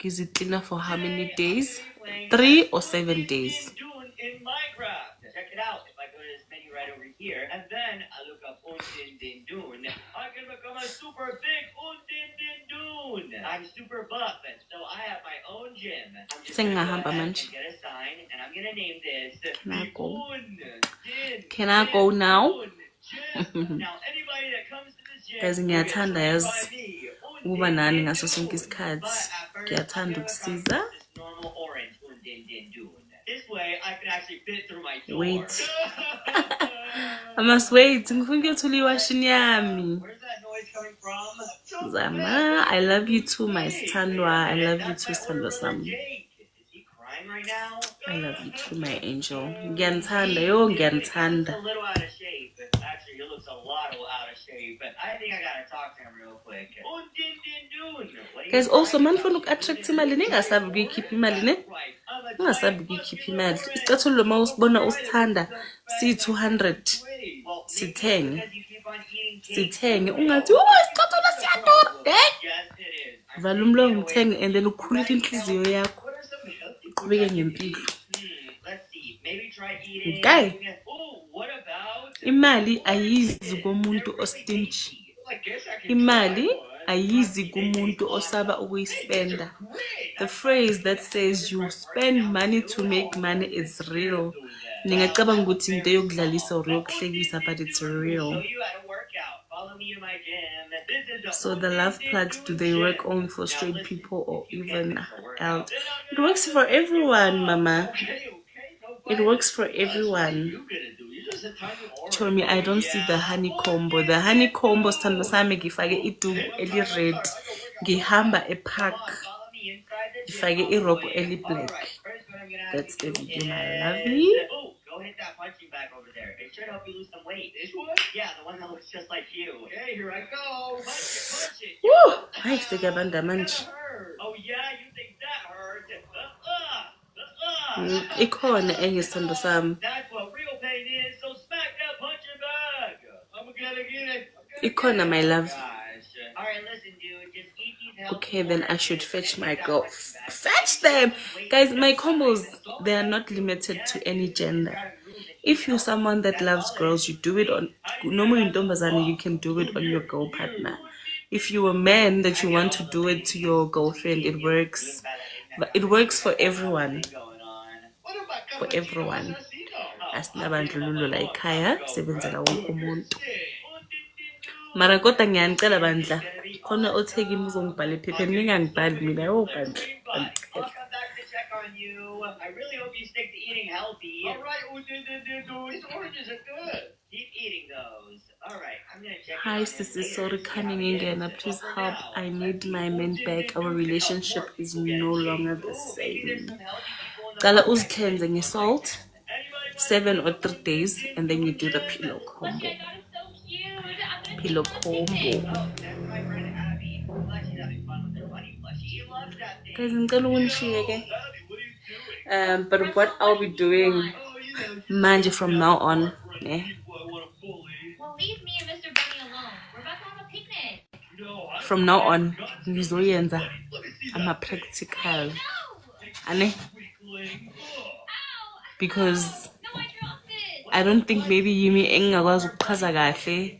Is it cleaner for how many days? 3 or 7 days? In Minecraft. Check it out. If I go to this menu right over here, and then I look up Undin Din Dun, I can become a super big Undin Din Dun. I'm super buff, and so I have my own gym. I'm just gonna go ahead and get a sign, and I'm gonna name this Can I go? Undin Can I go now? Gym. Now, anybody that comes to this gym, Guys, ngiyathanda yazi ukuba Undin nani Din ngaso sonke Dun. isikhathi. But at first, Ngiyathanda I'm gonna ukusiza. come with this normal orange Undin Din Dun. This way, I can actually fit through my door. Wait. I must wait. Ngifuna ukuyothuliwa shini yami. Where's that noise coming from? Zama, I love you too, my Standwa. I love you too, Standwa Sam. Jake. Is he crying right now? I love you too, my angel. Ngiyanithanda, yo, He's ngiyanithanda. a little out of shape. Actually, he looks a lot out of shape. But I think I gotta talk to him real quick. Undin Din Dun. What are you Guys, also crying man about? funa uku-attract imali, ningasabi ukuyikhipha imali ne? Right. I'm a Ungasabi ukuyikhipha imali. Isicathulo uma usibona usithanda siyi-200. Well, Sithenge. because you keep on eating cake. Sithenge ungathi isicathulo siyadura. Yes, it is. I'm Vala umlomo ngithenge and then ukhulule inhliziyo yakho. What are some healthy Uqhubeke ngempilo. Let's see. Maybe try eating. Okay. Oh, what about Imali ayizi komuntu ostingy. I guess I can Imali try one. ayizi kumuntu osaba ukuyispenda. The phrase that says you spend money to make money is real. Ningacabanga ukuthi into yokudlalisa or yokuhlekisa, but it's real. Show you how to work out. Follow me to my gym. This is So the love plugs, do they work only for straight people or even out? It works for everyone, mama. It works for everyone. Chomi, I don't see the honey combo. The honey combo sithando sami ngifake iduku eli-red. Ngihamba epark. Ngifake irobho eli-black. That's the video, my lovely. Oh, go hit that punching bag over there. It should help you lose some weight. This one? Yeah, the one that looks just like you. Okay, here I go. Punch it. Woo! Hayi sekuyabanda manje. Oh yeah, you think that hurt? Ikhona enye sithando sami. That's what real pain is. So smack that punching bag. I'm gonna get it. Ikhona, my love. Gosh. All right, listen, dude. Just eat these healthy okay, then I should fetch my girl. Fetch them! Guys, my combos, they are not limited to any gender. If you're someone that loves girls, you do it on normally in Dombazani, you can do it on your girl partner. If you're a man that you want to do it to your girlfriend, it works. But it works for everyone. For everyone. Asinabandlululo la ekhaya sebenzela wonke umuntu. Mara kodwa ngiyanicela bandla khona otheke imizongibhala ephepheni ningangibhali mina bandla. I'll come back to check on you. I really hope you stick to eating healthy. All right, these oranges are good. Keep eating those. All right, I'm gonna check. Hi sissy, sorry coming in. Please help. I need my man back. Our relationship is no longer the same. Qala uzikhenze ngesalt 7 or 3 days and then you do the pillow combo. Pillow combo. Guys, ngicela unishiyeke. But what I'll be doing manje from now on, Well, leave me and Mr. Bunny alone. We're about to have a picnic. from now on ngizoyenza ama practical. Ane? Because I don't think maybe yimi engakwazi ukuchaza kahle.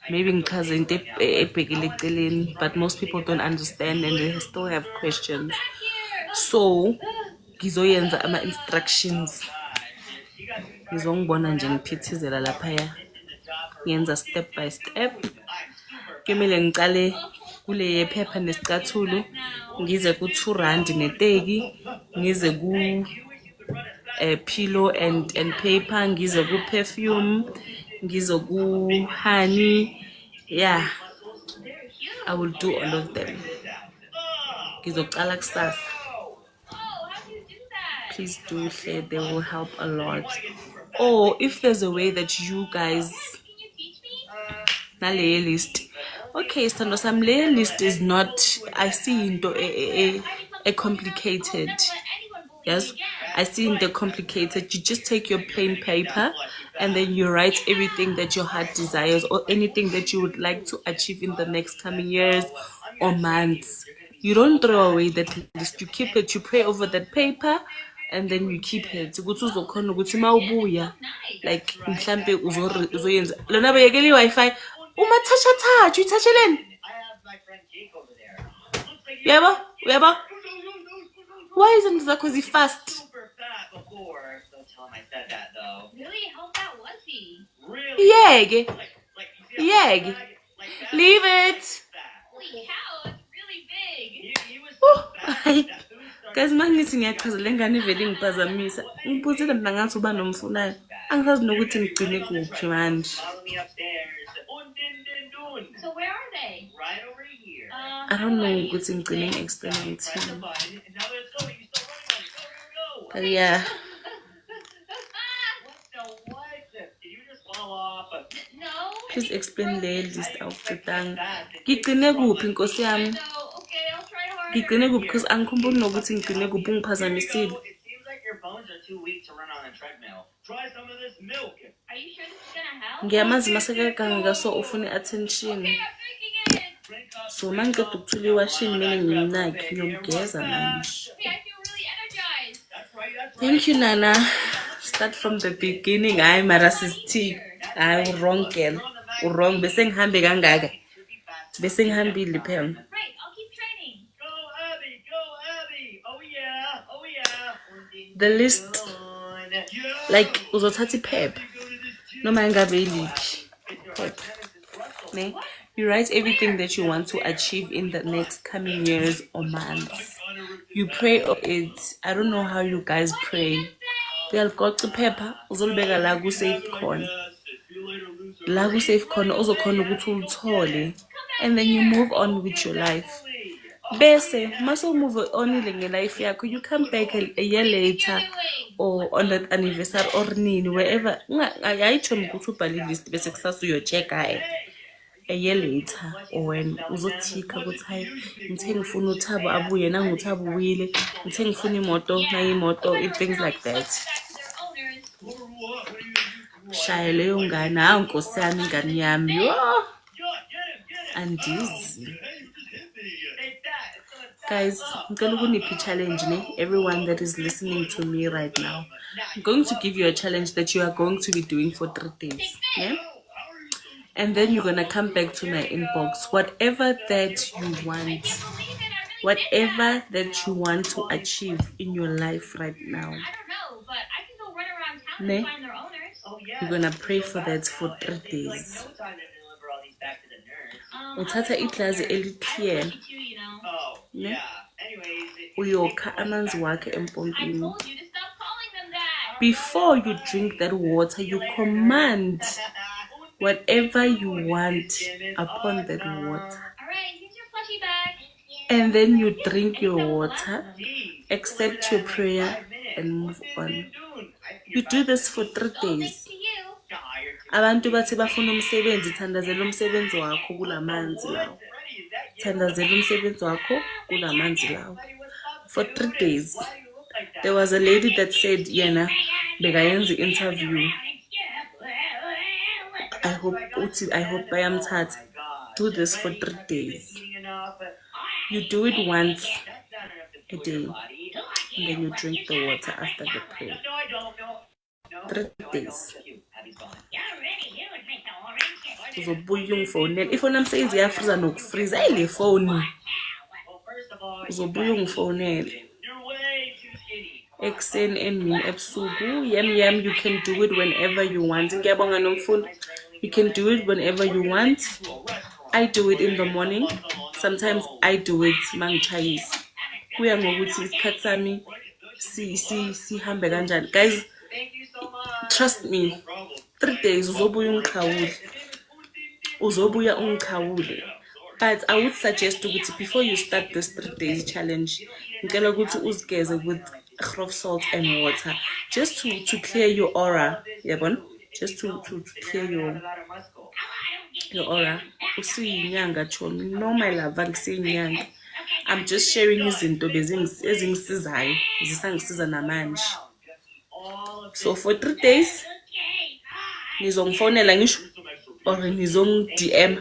Maybe ngichaze into ebhekile eceleni, but most people don't understand and they still have questions. So ngizoyenza ama instructions. Ngizongibona nje ngiphithizela laphaya. Ngiyenza step by step. Kumele ngiqale kule yephepha nesicathulo, ngize ku 2 rand neteki, ngize ku pillow and paper, ngize ku perfume, ngize ku honey. Yeah, I will do all of them. Ngizoqala kusasa. Please do share, they will help a lot. Or if there's a way that you guys nale list. Okay, so some list is not, I see into a complicated. Yes, I see into complicated. You just take your plain paper and then you write everything that your heart desires or anything that you would like to achieve in the next coming years or months. You don't throw away that list. You keep it. You pray over that paper and then you keep it. Like mhlambe uzoyenza lona bayekeli Wi-Fi uma touch you touch it. I have my friend Jake over there. Yebo. Why isn't that cause fast? Super fat before. Don't tell him I said that though. Really? How fat was he? Really? Yeg. Like you see how Yeg. fat, like that? Leave it. Fat. Holy cow, it's really big. He was so fat. Ay. That food started Guys, mangithi ngiyachazela engane ivele ngiphazamisa. Ngiphuzile mina ngathi uba nomfunayo. Angisazi nokuthi ngigcine kuphi manje. follow me upstairs. Dun. So where are they? Right over here. I don't know ukuthi ngigcine explaining to Press the you. button, and now let's go. You still running on it. Go. But yeah. What the what? Did you just fall off? No. Please explain the list awuqedanga. Ngigcine kuphi Nkosi yami? No, okay, I'll try harder. Ngigcine kuphi because angikhumbuli nokuthi ngigcine kuphi ungiphazamisile. It seems like your bones are too weak to run on a treadmill. Try some of this milk. Are you sure this is gonna help? Ngiyamazi masekakanga so ufuna attention. Okay, I'm drinking it. So mangiceda ukuthula iwashini mina ngimnaki ngiyogeza manje. Okay, I feel really energized. That's right. Thank you Nana. Start from the beginning. Hayi mara sisti. Hayi wrong girl. Wrong bese ngihambe kangaka. Bese ngihambile phela. Right, I'll keep training. Go, Abby. Oh yeah. The list like uzothatha iphepha noma ingabe iliphi. Ne? You write everything that you want to achieve in the next coming years or months. You pray or it. I don't know how you guys pray. Uyaligoqa iphepha uzolibeka la ku safe corner. La ku safe corner uzokhona ukuthi ulithole and then you move on with your life. Bese maso move on ile life yakho, you come back a year later or on that anniversary or nini wherever ayayitsho ukuthi ubhale list bese kusasa uyochecka hayi a year later or when uzothika ukuthi hayi ngithe ngifuna uThabo abuye nanguThabo uyile ngithe ngifuna imoto nayimoto, things like that. Shaya leyo ngane hayi Nkosi yami ingane yami yo andizi. Hey, Dad. Guys, I'm going to give you a challenge, ne? Everyone that is listening to me right now. I'm going to give you a challenge that you are going to be doing for 3 days. Yeah? And then you're going to come back to my inbox. Whatever that you want, whatever that you want to achieve in your life right now, I don't know, but I can go run around town ne? and find their owners. Oh, yeah. You're going to pray for that for 3 Like days. no time to deliver all these back to the nurse. Uthatha iglasi elithiyela, You know. Oh, Ne? yeah. Anyways, uyokha amanzi wakhe I empompini. told you to stop calling them that. Before you drink that water, you command whatever you want upon that water. Alright, here's your plushie bag. And then you drink your water, accept your prayer, and move on. You do this for 3 Oh, thanks days. to you. Abantu bathi bafuna umsebenzi, thandazela umsebenzi wakho kulamanzi lawo. Thandazela umsebenzi wakho kulamanzi lawo. For 3 days. There was a lady that said, Yena, bekayenza interview. I hope bayamthatha. Do this for 3 days. You do it once a day, and then you drink the water after the prayer. 3 days. Uzobuya ungifonela. Ifoni yami seyize yafriza nokufriza. Le phone. Uzobuya ungifonela. Ekuseni emini ebusuku. Yam, you can do it whenever you want. Ngiyabonga nomfundi. You can do it whenever you want. I do it in the morning. Sometimes I do it mangichayisa. Kuya ngokuthi isikhathi sami sihambe kanjani. Guys, trust me. 3 days uzobuya ungikhawule. But I would suggest ukuthi before you start this 3 days challenge, ngicela ukuthi uzigeze with grof salt and water, just to clear your aura. Yabona? Just to clear your aura. Usiyinyanga chomi. No, my love, angisiyinyanga. I'm just sharing izinto ezingisizayo, zisangisiza namanje. So for 3 days, nizongifonela ngisho or nizong-DM.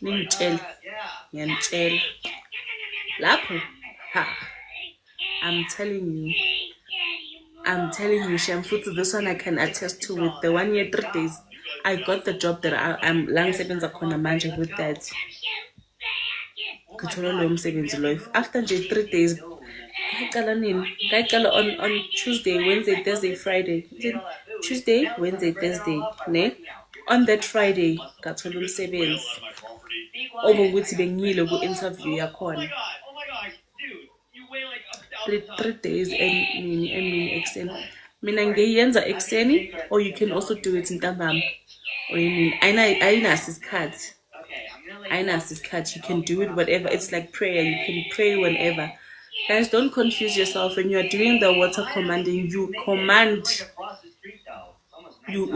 Ningitshela. Ngiyanitshela. Lapho, ha. I'm telling you, Shem, this one I can attest to. With the 1 year, 3 days, I got the job that I'm lang sebenza khona manje with that. After 3 days, on Tuesday, Wednesday, Thursday, Friday. Tuesday, Wednesday, Thursday, ne? On that Friday, kathola umsebenzi. Obokuthi bengiyile ku interview yakhona. 3 days and extend. Mina ngiyenza ekseni, or you can also do it ntambama. Or you mean ayinaso isikhathi. You can do it whatever. It's like prayer. You can pray whenever. Guys, don't confuse yourself. When you are doing the water commanding, you command. You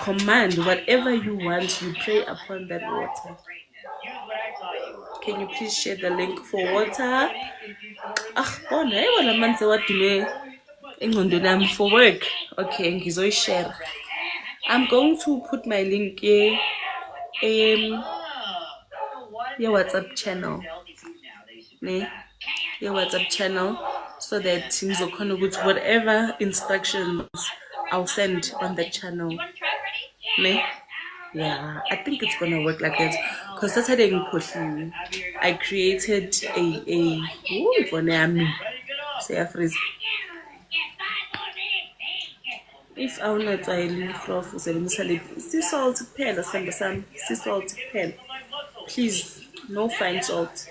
command whatever you want. You pray upon that water. Can you please share the link for water? For work. Okay, ngizoyishare. I'm going to put my link here. Your WhatsApp channel. Your WhatsApp channel, so that ngizokhona ukuthi whatever instructions I'll send on the channel. Yeah, I think it's gonna work like that. Because Saturday I created if I want to sea salt pen, please, no fine salt.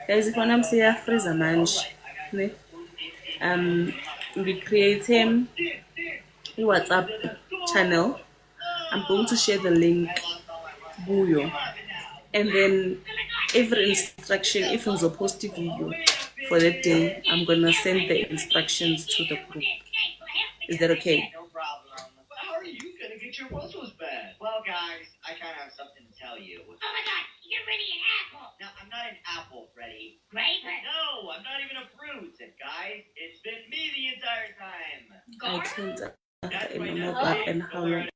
Guys, if I'm say freeze a manch, we create him a WhatsApp channel. I'm going to share the link, Buyo, and then every instruction. If I'm supposed to video for that day, I'm gonna send the instructions to the group. Is that okay? No problem. How are you gonna get your muscles back? Well, guys, I kind of have something to tell you. Oh my God, you're really an apple. No, I'm not an apple, Freddy. Grape? No, I'm not even a fruit. Guys, it's been me the entire time. I cleaned up in the mobile and how long.